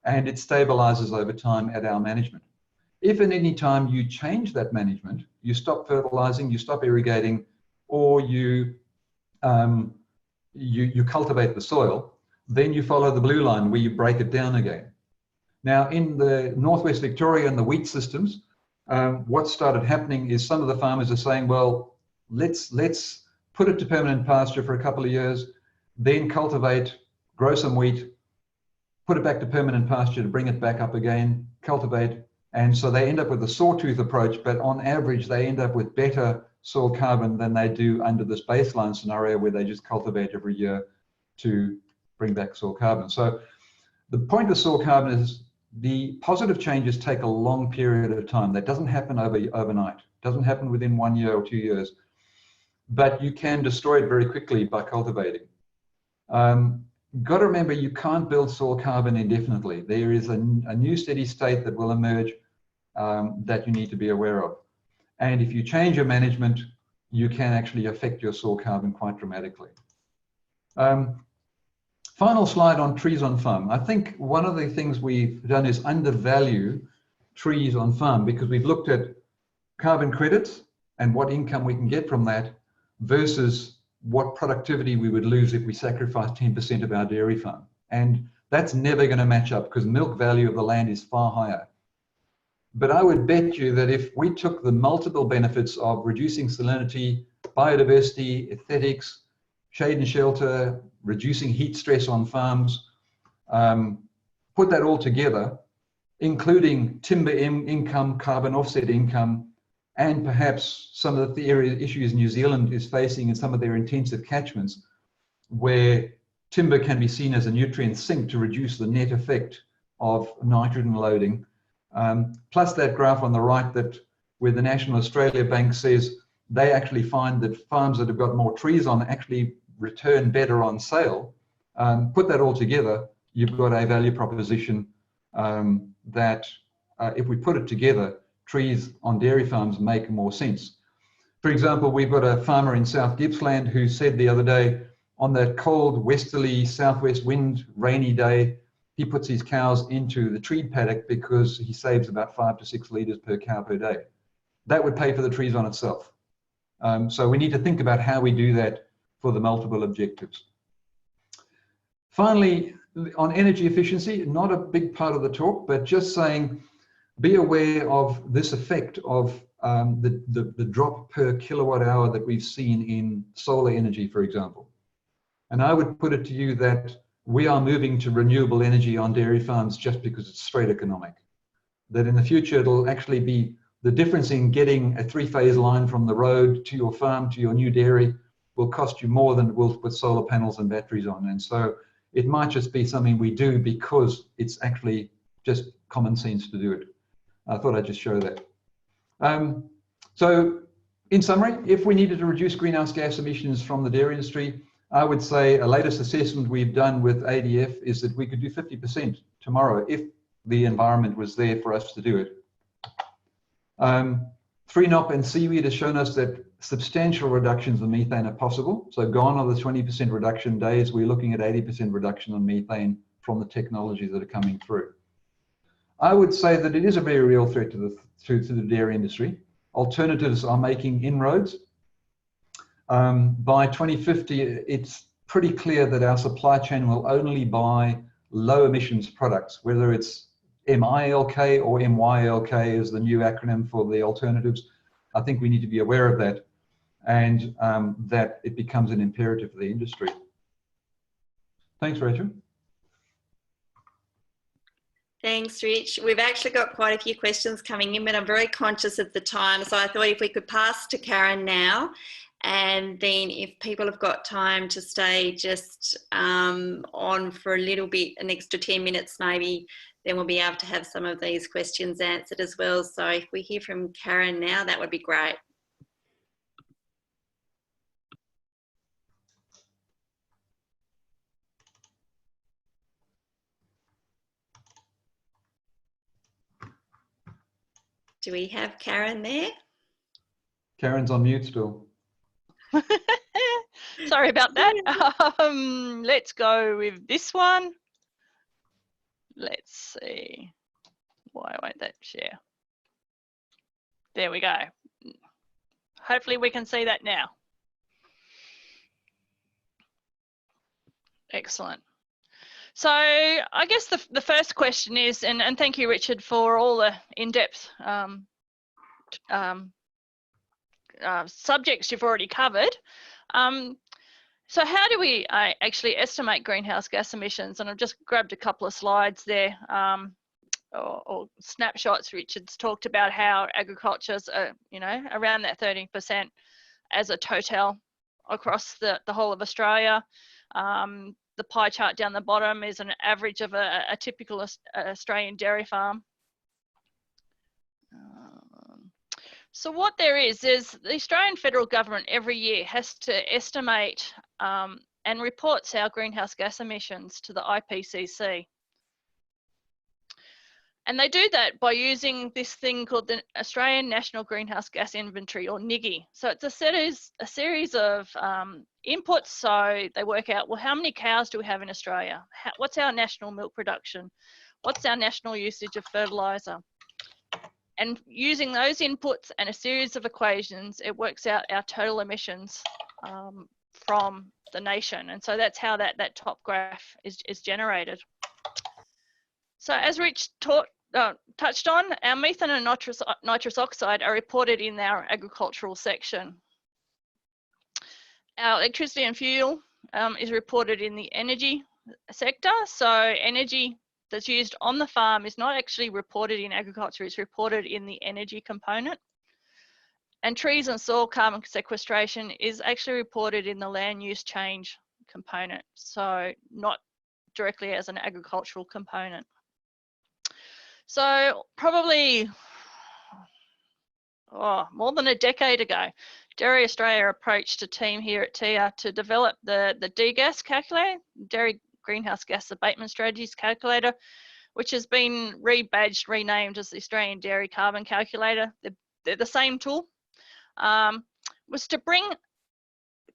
and it stabilizes over time at our management. If at any time you change that management, you stop fertilizing, you stop irrigating, or you cultivate the soil, then you follow the blue line where you break it down again. Now in the Northwest Victoria and the wheat systems, what started happening is some of the farmers are saying, well, let's put it to permanent pasture for a couple of years, then cultivate, grow some wheat, put it back to permanent pasture to bring it back up again, cultivate. And so they end up with a sawtooth approach, but on average, they end up with better soil carbon than they do under this baseline scenario where they just cultivate every year to bring back soil carbon. So the point of soil carbon is the positive changes take a long period of time. That doesn't happen overnight. It doesn't happen within 1 year or 2 years, but you can destroy it very quickly by cultivating. Got to remember, you can't build soil carbon indefinitely. There is a new steady state that will emerge that you need to be aware of. And if you change your management, you can actually affect your soil carbon quite dramatically. Final slide on trees on farm. I think one of the things we've done is undervalue trees on farm because we've looked at carbon credits and what income we can get from that versus what productivity we would lose if we sacrificed 10% of our dairy farm. And that's never going to match up because milk value of the land is far higher. But I would bet you that if we took the multiple benefits of reducing salinity, biodiversity, aesthetics, shade and shelter, reducing heat stress on farms, put that all together, including timber income, carbon offset income, and perhaps some of the issues New Zealand is facing in some of their intensive catchments, where timber can be seen as a nutrient sink to reduce the net effect of nitrogen loading. Plus that graph on the right that where the National Australia Bank says they actually find that farms that have got more trees on actually return better on sale. Put that all together, you've got a value proposition that if we put it together, trees on dairy farms make more sense. For example, we've got a farmer in South Gippsland who said the other day, on that cold westerly southwest wind, rainy day, he puts his cows into the tree paddock because he saves about 5 to 6 litres per cow per day. That would pay for the trees on itself. So we need to think about how we do that for the multiple objectives. Finally, on energy efficiency, not a big part of the talk, but just saying, be aware of this effect of the drop per kilowatt hour that we've seen in solar energy, for example. And I would put it to you that we are moving to renewable energy on dairy farms just because it's straight economic. That in the future, it'll actually be the difference in getting a 3-phase line from the road to your farm, to your new dairy, will cost you more than it will put solar panels and batteries on. And so it might just be something we do because it's actually just common sense to do it. I thought I'd just show that. So in summary, if we needed to reduce greenhouse gas emissions from the dairy industry, I would say a latest assessment we've done with ADF is that we could do 50% tomorrow if the environment was there for us to do it. 3-NOP and seaweed has shown us that substantial reductions of methane are possible. So gone are the 20% reduction days. We're looking at 80% reduction on methane from the technologies that are coming through. I would say that it is a very real threat to the dairy industry. Alternatives are making inroads. By 2050, it's pretty clear that our supply chain will only buy low emissions products, whether it's MILK or MYLK is the new acronym for the alternatives. I think we need to be aware of that, and that it becomes an imperative for the industry. Thanks, Rachel. Thanks, Rich. We've actually got quite a few questions coming in, but I'm very conscious of the time. So I thought if we could pass to Karen now, and then if people have got time to stay just on for a little bit, an extra 10 minutes maybe, then we'll be able to have some of these questions answered as well. So if we hear from Karen now, that would be great. Do we have Karen there? Karen's on mute still. Sorry about that. Let's go with this one. Let's see. Why won't that share? There we go. Hopefully we can see that now. Excellent. So I guess the first question is, and thank you, Richard, for all the in-depth subjects you've already covered. So how do we actually estimate greenhouse gas emissions? And I've just grabbed a couple of slides there, or snapshots. Richard's talked about how agriculture's, you know, around that 13% as a total across the whole of Australia. The pie chart down the bottom is an average of a typical Australian dairy farm. So what there is the Australian federal government every year has to estimate and reports our greenhouse gas emissions to the IPCC. And they do that by using this thing called the Australian National Greenhouse Gas Inventory, or NIGI. So it's a series of inputs. So they work out, well, how many cows do we have in Australia? What's our national milk production? What's our national usage of fertiliser? And using those inputs and a series of equations, it works out our total emissions from the nation. And so that's how that top graph is generated. So as Rich touched on, our methane and nitrous oxide are reported in our agricultural section. Our electricity and fuel is reported in the energy sector. So energy that's used on the farm is not actually reported in agriculture, it's reported in the energy component. And trees and soil carbon sequestration is actually reported in the land use change component, so not directly as an agricultural component. So probably more than a decade ago, Dairy Australia approached a team here at TIA to develop the DGAS calculator, Dairy Greenhouse Gas Abatement Strategies Calculator, which has been rebadged, renamed as the Australian Dairy Carbon Calculator. They're the same tool. Was to bring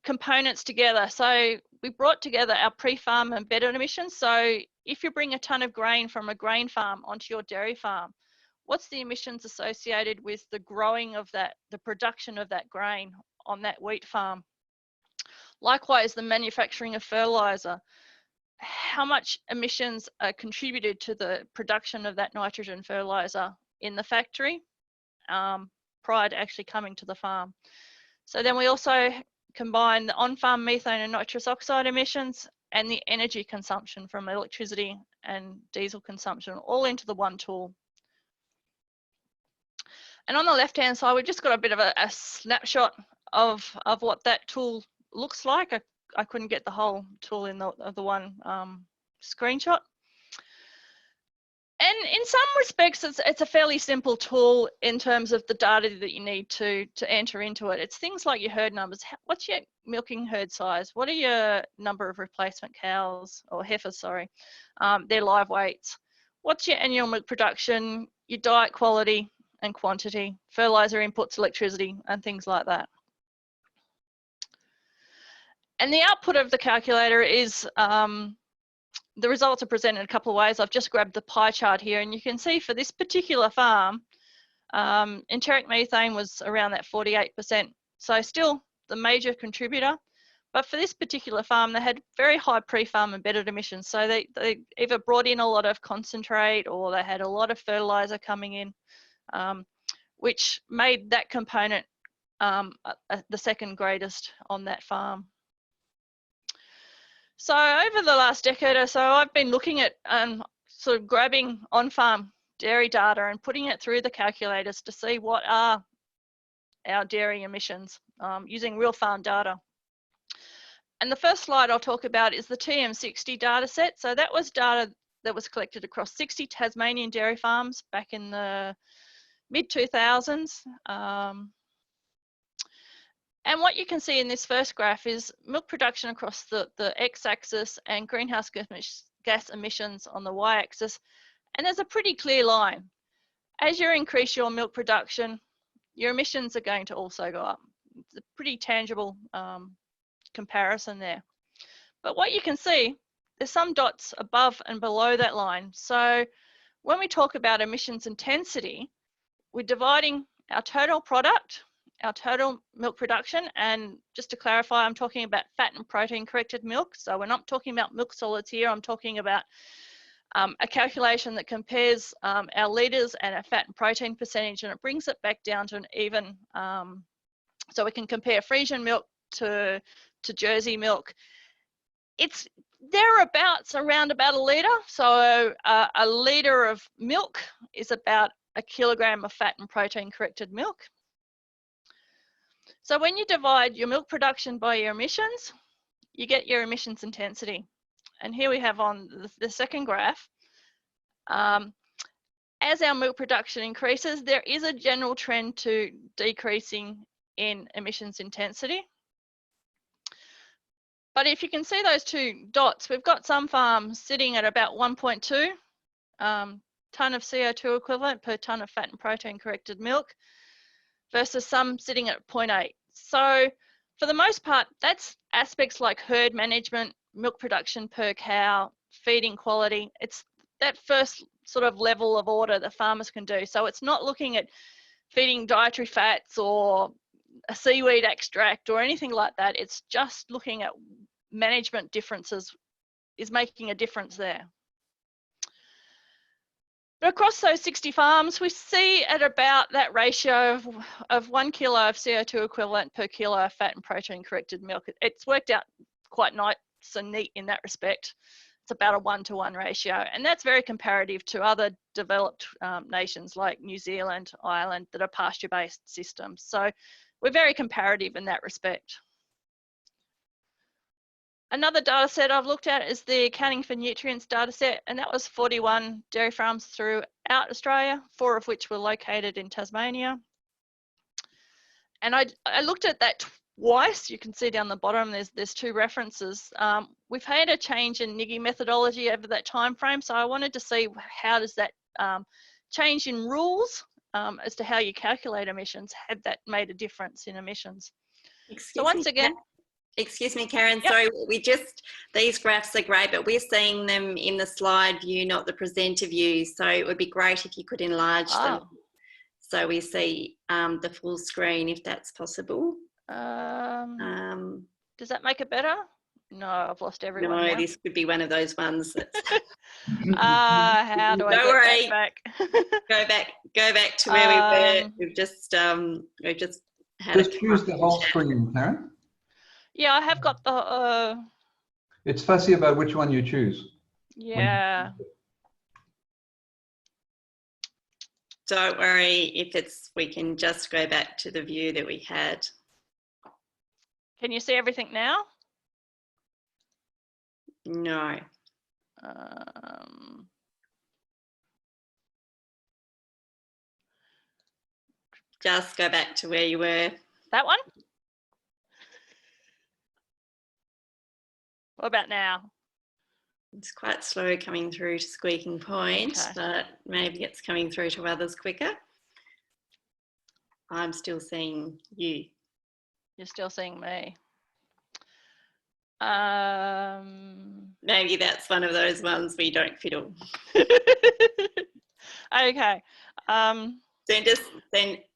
components together. So we brought together our pre-farm embedded emissions. So if you bring a ton of grain from a grain farm onto your dairy farm, what's the emissions associated with the growing of that, the production of that grain on that wheat farm? Likewise, the manufacturing of fertiliser. How much emissions are contributed to the production of that nitrogen fertiliser in the factory prior to actually coming to the farm? So then we also combine the on-farm methane and nitrous oxide emissions and the energy consumption from electricity and diesel consumption all into the one tool. And on the left-hand side, we've just got a bit of a snapshot of what that tool looks like. I couldn't get the whole tool in the one screenshot. And in some respects, it's a fairly simple tool in terms of the data that you need to enter into it. It's things like your herd numbers. What's your milking herd size? What are your number of replacement cows or heifers, sorry, their live weights? What's your annual milk production, your diet quality and quantity, fertilizer inputs, electricity, and things like that. And the output of the calculator is, the results are presented in a couple of ways. I've just grabbed the pie chart here, and you can see for this particular farm, enteric methane was around that 48%. So still the major contributor. But for this particular farm, they had very high pre-farm embedded emissions. So they either brought in a lot of concentrate or they had a lot of fertilizer coming in, which made that component the second greatest on that farm. So over the last decade or so, I've been looking at sort of grabbing on-farm dairy data and putting it through the calculators to see what are our dairy emissions using real farm data. And the first slide I'll talk about is the TM60 data set. So that was data that was collected across 60 Tasmanian dairy farms back in the mid-2000s. And what you can see in this first graph is milk production across the x-axis and greenhouse gas emissions on the y-axis. And there's a pretty clear line. As you increase your milk production, your emissions are going to also go up. It's a pretty tangible comparison there. But what you can see, there's some dots above and below that line. So when we talk about emissions intensity, we're dividing our total product, our total milk production, and just to clarify, I'm talking about fat and protein corrected milk. So we're not talking about milk solids here. I'm talking about a calculation that compares our litres and our fat and protein percentage, and it brings it back down to an even, so we can compare Frisian milk to Jersey milk. It's thereabouts around about a litre. So a litre of milk is about a kilogram of fat and protein corrected milk. So when you divide your milk production by your emissions, you get your emissions intensity. And here we have on the second graph, as our milk production increases, there is a general trend to decreasing in emissions intensity. But if you can see those two dots, we've got some farms sitting at about 1.2 tonne of CO2 equivalent per tonne of fat and protein corrected milk, versus some sitting at 0.8. So for the most part, that's aspects like herd management, milk production per cow, feeding quality. It's that first sort of level of order that farmers can do. So it's not looking at feeding dietary fats or a seaweed extract or anything like that. It's just looking at management differences is making a difference there. But across those 60 farms, we see at about that ratio of 1 kilo of CO2 equivalent per kilo of fat and protein corrected milk. It's worked out quite nice and neat in that respect. It's about a 1-to-1 ratio. And that's very comparative to other developed nations like New Zealand, Ireland, that are pasture-based systems. So we're very comparative in that respect. Another data set I've looked at is the Accounting for Nutrients data set, and that was 41 dairy farms throughout Australia, 4 of which were located in Tasmania. And I looked at that twice. You can see down the bottom there's 2 references. We've had a change in NIGI methodology over that time frame, so I wanted to see how does that change in rules as to how you calculate emissions, had that made a difference in emissions. So once again, excuse me, Karen, yep. Sorry, these graphs are great, but we're seeing them in the slide view, not the presenter view. So it would be great if you could enlarge them so we see the full screen, if that's possible. Does that make it better? No, I've lost everyone. No, now. This could be one of those ones that's how do I get that back? Go back to where we were. We've just had just choose the whole screen, Karen. Yeah, I have got the, It's fussy about which one you choose. yeah. Don't worry if we can just go back to the view that we had. Can you see everything now? No. Just go back to where you were. That one? What about now? It's quite slow coming through to squeaking point, Okay. but maybe it's coming through to others quicker. I'm still seeing you. You're still seeing me. Maybe that's one of those ones we don't fiddle. Okay. Then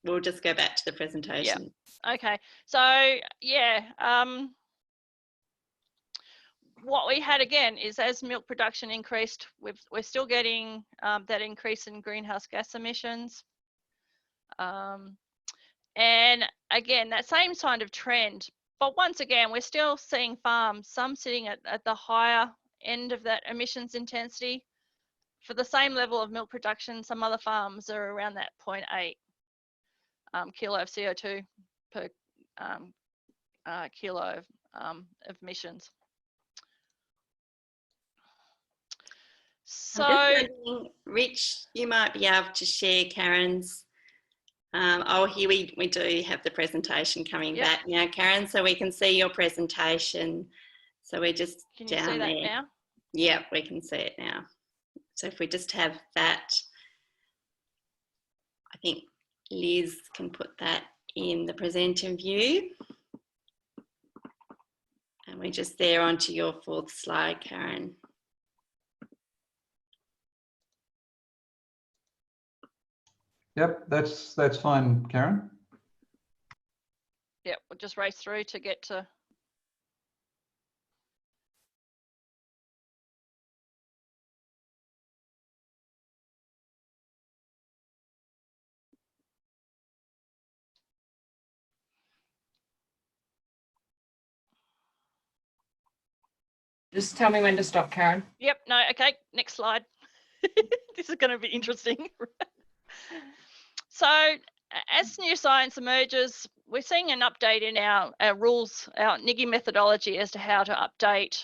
we'll just go back to the presentation. Yeah. Okay. So yeah, what we had again is as milk production increased, we're still getting that increase in greenhouse gas emissions. And again, that same kind of trend. But once again, we're still seeing farms, some sitting at the higher end of that emissions intensity. For the same level of milk production, some other farms are around that 0.8 kilo of CO2 per kilo of emissions. So, Rich, you might be able to share Karen's. Oh, here we do have the presentation coming back now, Karen, so we can see your presentation. So we're just can you down see that there. now? Yep, we can see it now. So if we just have that, I think Liz can put that in the presenter view. And we're just there onto your 4th slide, Karen. Yep, that's fine, Karen. Yep, we'll just race through to get to. Just tell me when to stop, Karen. Yep, no, okay, next slide. This is going to be interesting. So as new science emerges, we're seeing an update in our rules, our NIGI methodology as to how to update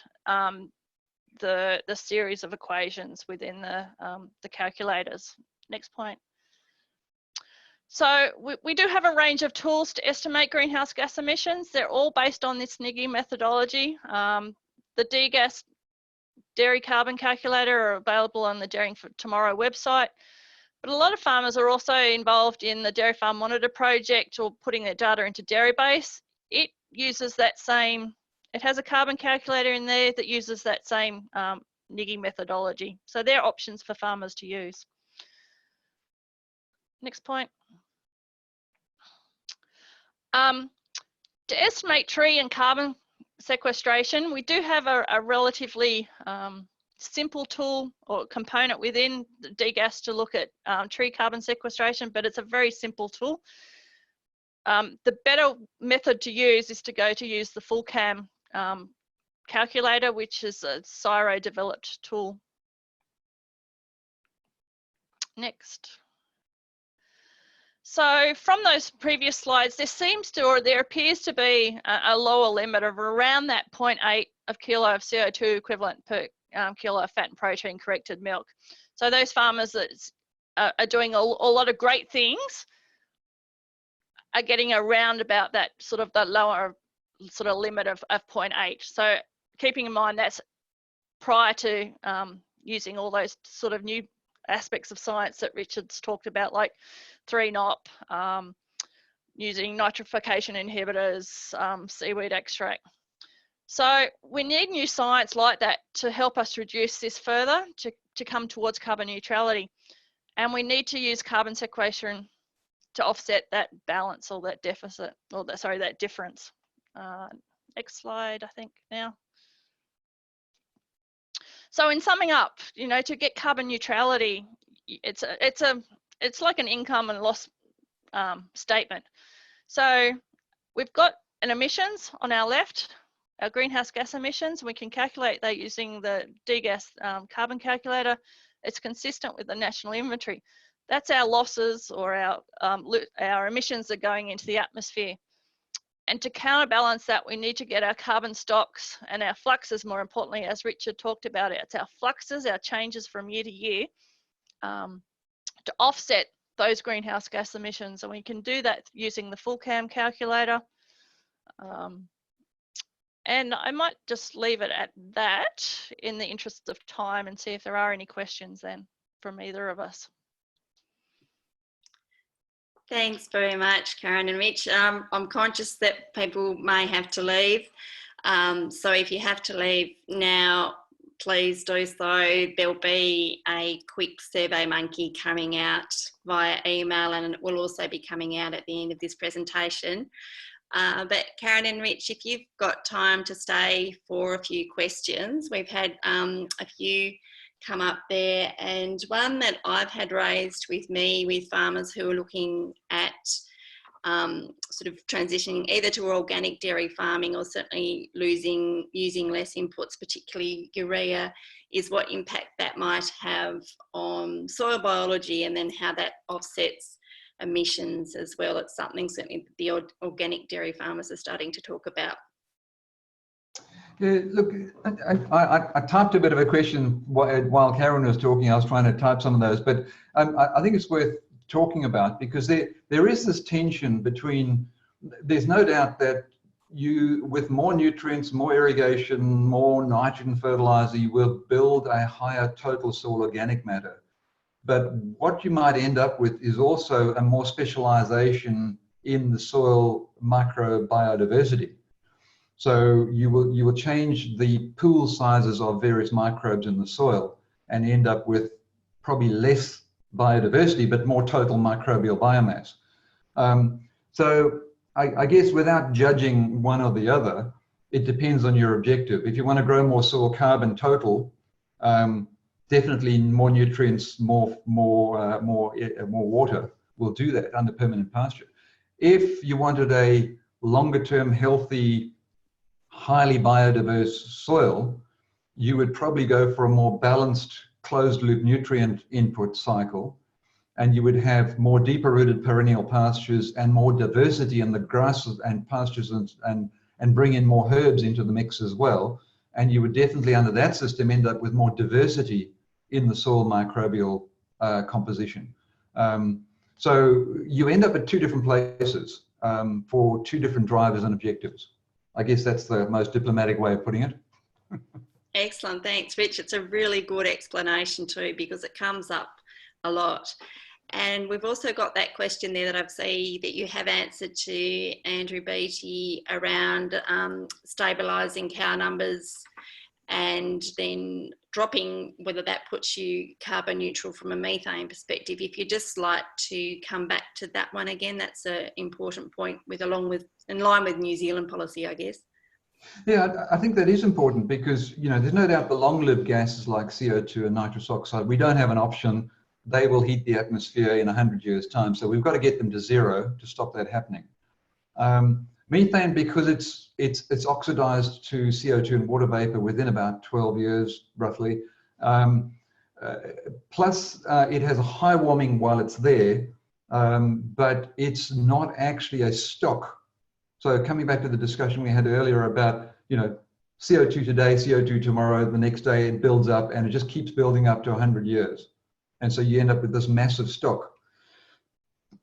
the series of equations within the calculators. Next point. So we do have a range of tools to estimate greenhouse gas emissions. They're all based on this NIGI methodology. The DGAS dairy carbon calculator are available on the Dairying for Tomorrow website. But a lot of farmers are also involved in the Dairy Farm Monitor project or putting their data into Dairybase. It uses that same, it has a carbon calculator in there that uses that same NIGI methodology. So they're options for farmers to use. Next point. To estimate tree and carbon sequestration, we do have a relatively simple tool or component within the DGAS to look at tree carbon sequestration, but it's a very simple tool. The better method to use is to use the FullCam calculator, which is a CSIRO developed tool. Next. So from those previous slides, there appears to be a lower limit of around that 0.8 of kilo of CO2 equivalent per kilo of fat and protein corrected milk. So those farmers that are doing a lot of great things are getting around about that sort of the lower sort of limit of 0.8. So keeping in mind that's prior to using all those sort of new aspects of science that Richard's talked about, like 3-NOP, using nitrification inhibitors, seaweed extract. So we need new science like that to help us reduce this further, to come towards carbon neutrality. And we need to use carbon sequestration to offset that balance or that deficit, or that difference. Next slide, I think now. So in summing up, to get carbon neutrality, it's like an income and loss statement. So we've got an emissions on our left, our greenhouse gas emissions. We can calculate that using the degas carbon calculator. It's consistent with the national inventory. That's our losses or our emissions that are going into the atmosphere. And to counterbalance that, we need to get our carbon stocks and our fluxes, more importantly, as Richard talked about, it's our fluxes, our changes from year to year, to offset those greenhouse gas emissions. And we can do that using the full CAM calculator. And I might just leave it at that in the interest of time and see if there are any questions then from either of us. Thanks very much, Karen and Rich. I'm conscious that people may have to leave. So if you have to leave now, please do so. There'll be a quick Survey Monkey coming out via email, and it will also be coming out at the end of this presentation. But Karen and Rich, if you've got time to stay for a few questions, we've had a few come up there, and one that I've had raised with me with farmers who are looking at sort of transitioning either to organic dairy farming or certainly using less inputs, particularly urea, is what impact that might have on soil biology and then how that offsets emissions as well. It's something certainly the organic dairy farmers are starting to talk about. Yeah, look, I typed a bit of a question while Karen was talking. I was trying to type some of those, but I think it's worth talking about because there is this tension between, there's no doubt that you, with more nutrients, more irrigation, more nitrogen fertilizer, you will build a higher total soil organic matter. But what you might end up with is also a more specialization in the soil microbiodiversity. So you will change the pool sizes of various microbes in the soil and end up with probably less biodiversity, but more total microbial biomass. So I guess without judging one or the other, it depends on your objective. If you want to grow more soil carbon total, definitely more nutrients, more water will do that under permanent pasture. If you wanted a longer-term, healthy, highly biodiverse soil, you would probably go for a more balanced closed-loop nutrient input cycle, and you would have more deeper-rooted perennial pastures and more diversity in the grasses and pastures and bring in more herbs into the mix as well. And you would definitely, under that system, end up with more diversity in the soil microbial composition. So you end up at two different places for two different drivers and objectives. I guess that's the most diplomatic way of putting it. Excellent, thanks, Rich. It's a really good explanation too, because it comes up a lot. And we've also got that question there that I've seen that you have answered to Andrew Beattie around stabilising cow numbers and then dropping, whether that puts you carbon neutral from a methane perspective. If you'd just like to come back to that one again, that's an important point in line with New Zealand policy, I guess. Yeah, I think that is important because, you know, there's no doubt the long-lived gases like CO2 and nitrous oxide, we don't have an option. They will heat the atmosphere in 100 years' time. So we've got to get them to zero to stop that happening. Methane, because it's oxidized to CO2 and water vapor within about 12 years, roughly. Plus, it has a high warming while it's there, but it's not actually a stock. So coming back to the discussion we had earlier about, you know, CO2 today, CO2 tomorrow, the next day it builds up and it just keeps building up to 100 years. And so you end up with this massive stock.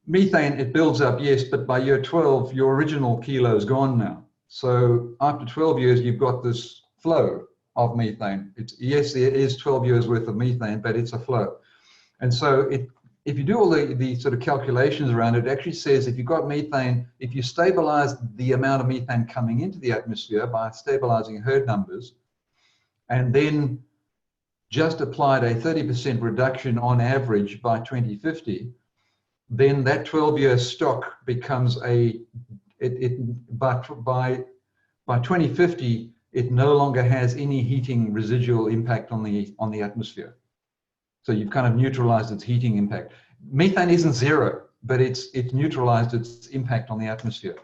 Methane, it builds up, yes, but by year 12, your original kilo is gone now. So after 12 years, you've got this flow of methane. Yes, there is 12 years worth of methane, but it's a flow. And so if you do all the sort of calculations around it, it actually says if you've got methane, if you stabilize the amount of methane coming into the atmosphere by stabilizing herd numbers, and then just applied a 30% reduction on average by 2050, then that 12-year stock becomes by 2050, it no longer has any heating residual impact on the atmosphere. So you've kind of neutralized its heating impact. Methane isn't zero, but it's neutralized its impact on the atmosphere.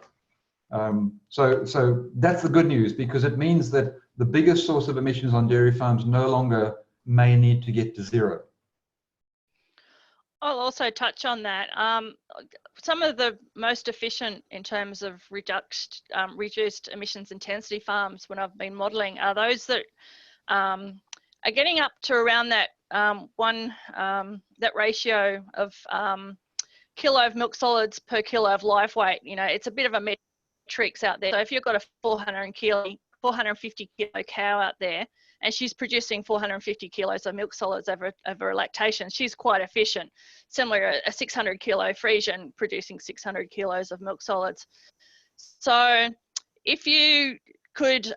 So that's the good news, because it means that the biggest source of emissions on dairy farms no longer may need to get to zero. I'll also touch on that. Some of the most efficient in terms of reduced emissions intensity farms when I've been modelling are those that are getting up to around that that ratio of kilo of milk solids per kilo of live weight. You know, it's a bit of a metrics out there. So if you've got a 450 kilo cow out there, and she's producing 450 kilos of milk solids over a lactation, she's quite efficient. Similar, a 600 kilo Friesian producing 600 kilos of milk solids. So if you could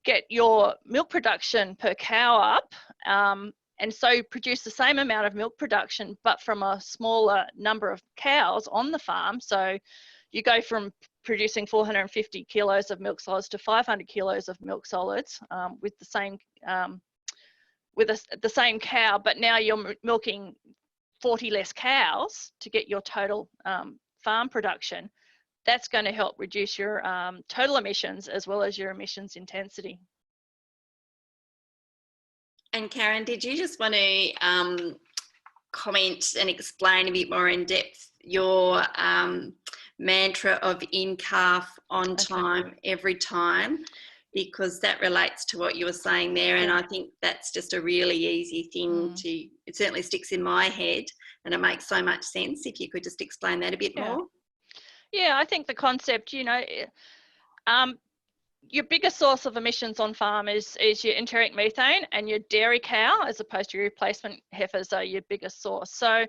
get your milk production per cow up, and so produce the same amount of milk production, but from a smaller number of cows on the farm. So you go from producing 450 kilos of milk solids to 500 kilos of milk solids with the same the same cow, but now you're milking 40 less cows to get your total farm production. That's going to help reduce your total emissions as well as your emissions intensity. And Karen, did you just want to comment and explain a bit more in depth your mantra of in-calf, on time, every time? Because that relates to what you were saying there, and I think that's just a really easy thing to, it certainly sticks in my head, and it makes so much sense. If you could just explain that a bit more. Yeah, I think the concept, you know, your biggest source of emissions on farm is your enteric methane, and your dairy cow, as opposed to your replacement heifers, are your biggest source. So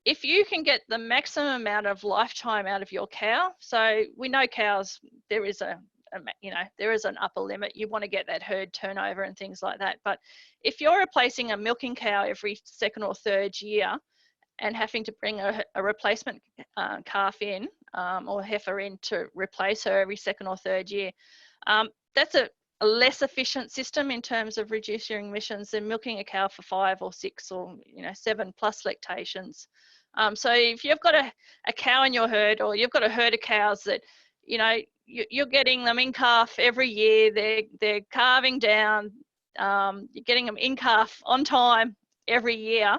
if you can get the maximum amount of lifetime out of your cow, so we know cows, there is there is an upper limit. You want to get that herd turnover and things like that. But if you're replacing a milking cow every second or third year and having to bring a replacement calf in or heifer in to replace her every second or third year, that's a less efficient system in terms of reducing emissions than milking a cow for 5 or 6 or 7+ lactations. So if you've got a cow in your herd, or you've got a herd of cows that you're getting them in calf every year, they're calving down, you're getting them in calf on time every year,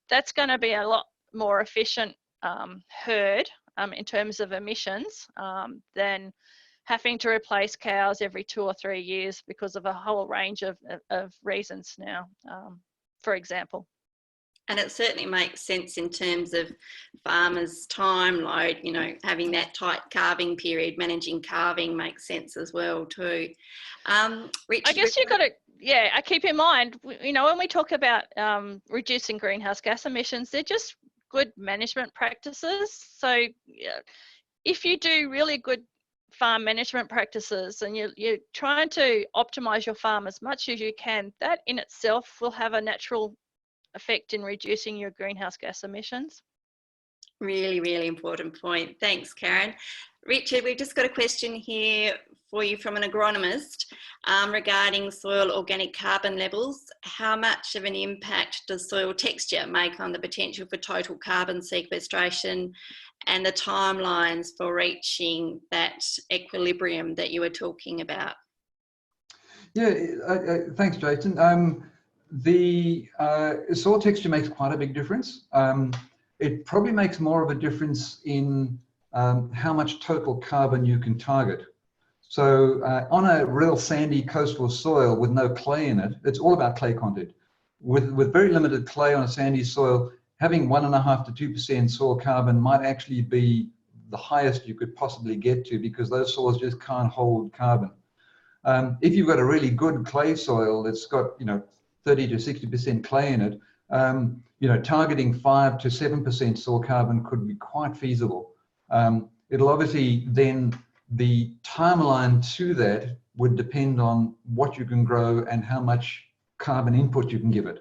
that's going to be a lot more efficient herd in terms of emissions than having to replace cows every 2 or 3 years because of a whole range of reasons now, for example. And it certainly makes sense in terms of farmers' time load, having that tight calving period, managing calving makes sense as well too. Richard, I guess you've got to, I keep in mind, when we talk about reducing greenhouse gas emissions, they're just good management practices. So if you do really good farm management practices and you're trying to optimize your farm as much as you can, that in itself will have a natural effect in reducing your greenhouse gas emissions. Really, really important point. Thanks, Karen. Richard, we've just got a question here for you from an agronomist regarding soil organic carbon levels. How much of an impact does soil texture make on the potential for total carbon sequestration and the timelines for reaching that equilibrium that you were talking about? Yeah, thanks, Jason. The soil texture makes quite a big difference. It probably makes more of a difference in how much total carbon you can target. So on a real sandy coastal soil with no clay in it, it's all about clay content. With very limited clay on a sandy soil, having 1.5 to 2% soil carbon might actually be the highest you could possibly get to, because those soils just can't hold carbon. If you've got a really good clay soil that's got 30 to 60% clay in it, targeting 5 to 7% soil carbon could be quite feasible. It'll obviously then, the timeline to that would depend on what you can grow and how much carbon input you can give it.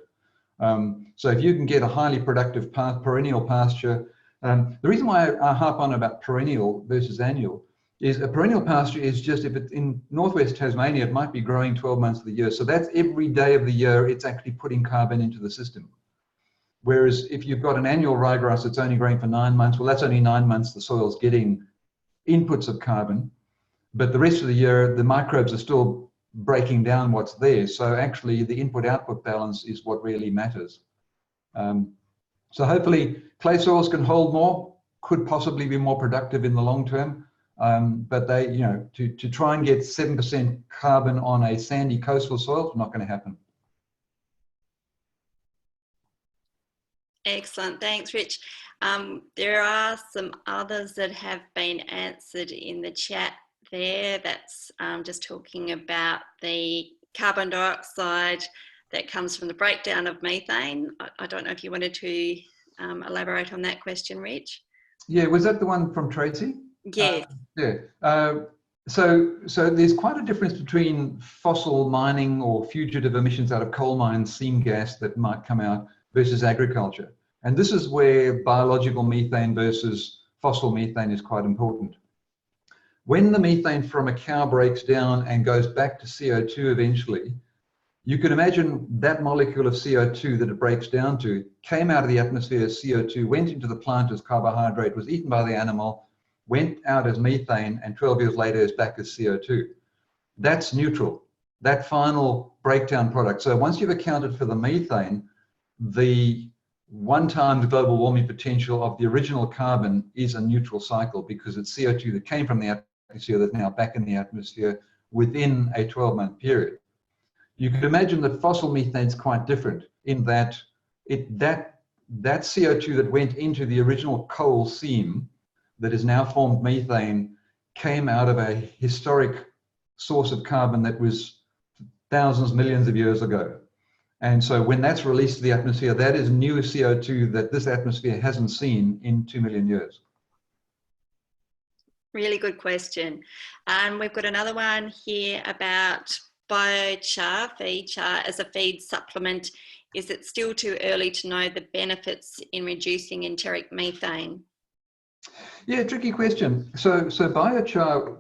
So if you can get a highly productive perennial pasture, the reason why I harp on about perennial versus annual is a perennial pasture is just, if it's in northwest Tasmania, it might be growing 12 months of the year. So that's every day of the year it's actually putting carbon into the system. Whereas if you've got an annual ryegrass that's only growing for 9 months, well, that's only 9 months the soil's getting inputs of carbon. but the rest of the year, the microbes are still breaking down what's there. So actually the input-output balance is what really matters. So hopefully clay soils can hold more, could possibly be more productive in the long term. But they, you know, to try and get 7% carbon on a sandy coastal soil is not going to happen. Excellent, thanks, Rich. There are some others that have been answered in the chat there. That's just talking about the carbon dioxide that comes from the breakdown of methane. I don't know if you wanted to elaborate on that question, Rich. Yeah, was that the one from Tracy? Yes. So there's quite a difference between fossil mining or fugitive emissions out of coal mines, seam gas that might come out, versus agriculture. And this is where biological methane versus fossil methane is quite important. When the methane from a cow breaks down and goes back to CO2 eventually, you can imagine that molecule of CO2 that it breaks down to came out of the atmosphere as CO2, went into the plant as carbohydrate, was eaten by the animal, went out as methane, and 12 years later is back as CO2. That's neutral, that final breakdown product. So once you've accounted for the methane, the 1 times global warming potential of the original carbon is a neutral cycle, because it's CO2 that came from the atmosphere that's now back in the atmosphere within a 12-month period. You could imagine that fossil methane is quite different in that that CO2 that went into the original coal seam that is now formed methane came out of a historic source of carbon that was thousands, millions of years ago. And so when that's released to the atmosphere, that is new CO2 that this atmosphere hasn't seen in 2 million years. Really good question. We've got another one here about biochar, feed char as a feed supplement. Is it still too early to know the benefits in reducing enteric methane? Yeah, tricky question. So biochar,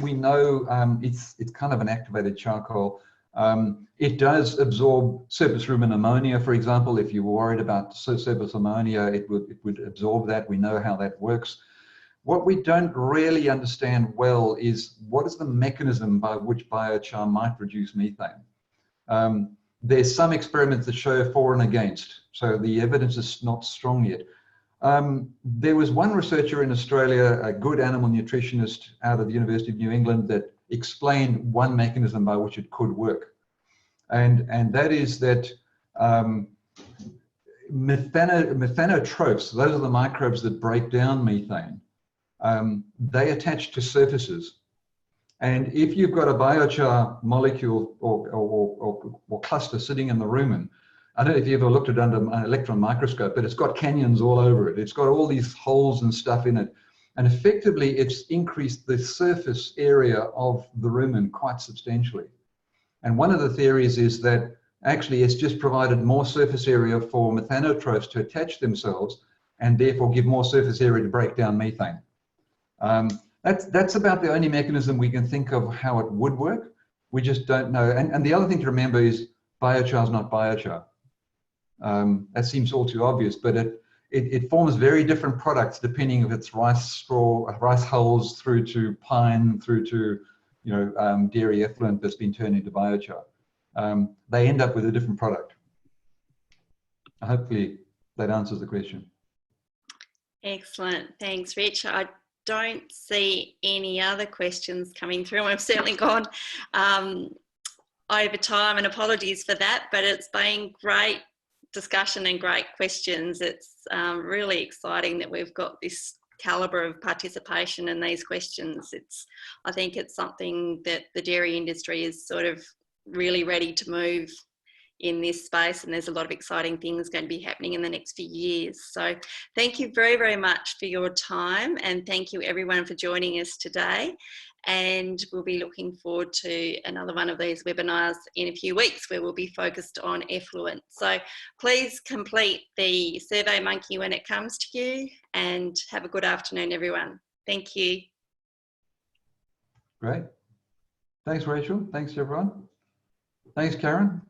we know it's kind of an activated charcoal. It does absorb surface rumen ammonia, for example. If you were worried about surface ammonia, it would absorb that. We know how that works. What we don't really understand well is what is the mechanism by which biochar might reduce methane. There's some experiments that show for and against, so the evidence is not strong yet. There was one researcher in Australia, a good animal nutritionist out of the University of New England, that explained one mechanism by which it could work. And that is that methanotrophs, those are the microbes that break down methane, they attach to surfaces. And if you've got a biochar molecule or cluster sitting in the rumen, I don't know if you ever looked at it under an electron microscope, but it's got canyons all over it. It's got all these holes and stuff in it. And effectively, it's increased the surface area of the rumen quite substantially. And one of the theories is that actually it's just provided more surface area for methanotrophs to attach themselves and therefore give more surface area to break down methane. That's about the only mechanism we can think of how it would work. We just don't know. And the other thing to remember is biochar is not biochar. That seems all too obvious, but it forms very different products depending if it's rice straw, rice hulls, through to pine, through to dairy effluent that's been turned into biochar. They end up with a different product. Hopefully that answers the question. Excellent, thanks, Rich. I don't see any other questions coming through. I've certainly gone over time, and apologies for that, but it's been great discussion and great questions. It's really exciting that we've got this calibre of participation in these questions. I think it's something that the dairy industry is sort of really ready to move in this space, and there's a lot of exciting things going to be happening in the next few years. So thank you very, very much for your time, and thank you everyone for joining us today. And we'll be looking forward to another one of these webinars in a few weeks where we'll be focused on effluent. So please complete the Survey Monkey when it comes to you, and have a good afternoon, everyone. Thank you. Great. Thanks, Rachel. Thanks, everyone. Thanks, Karen.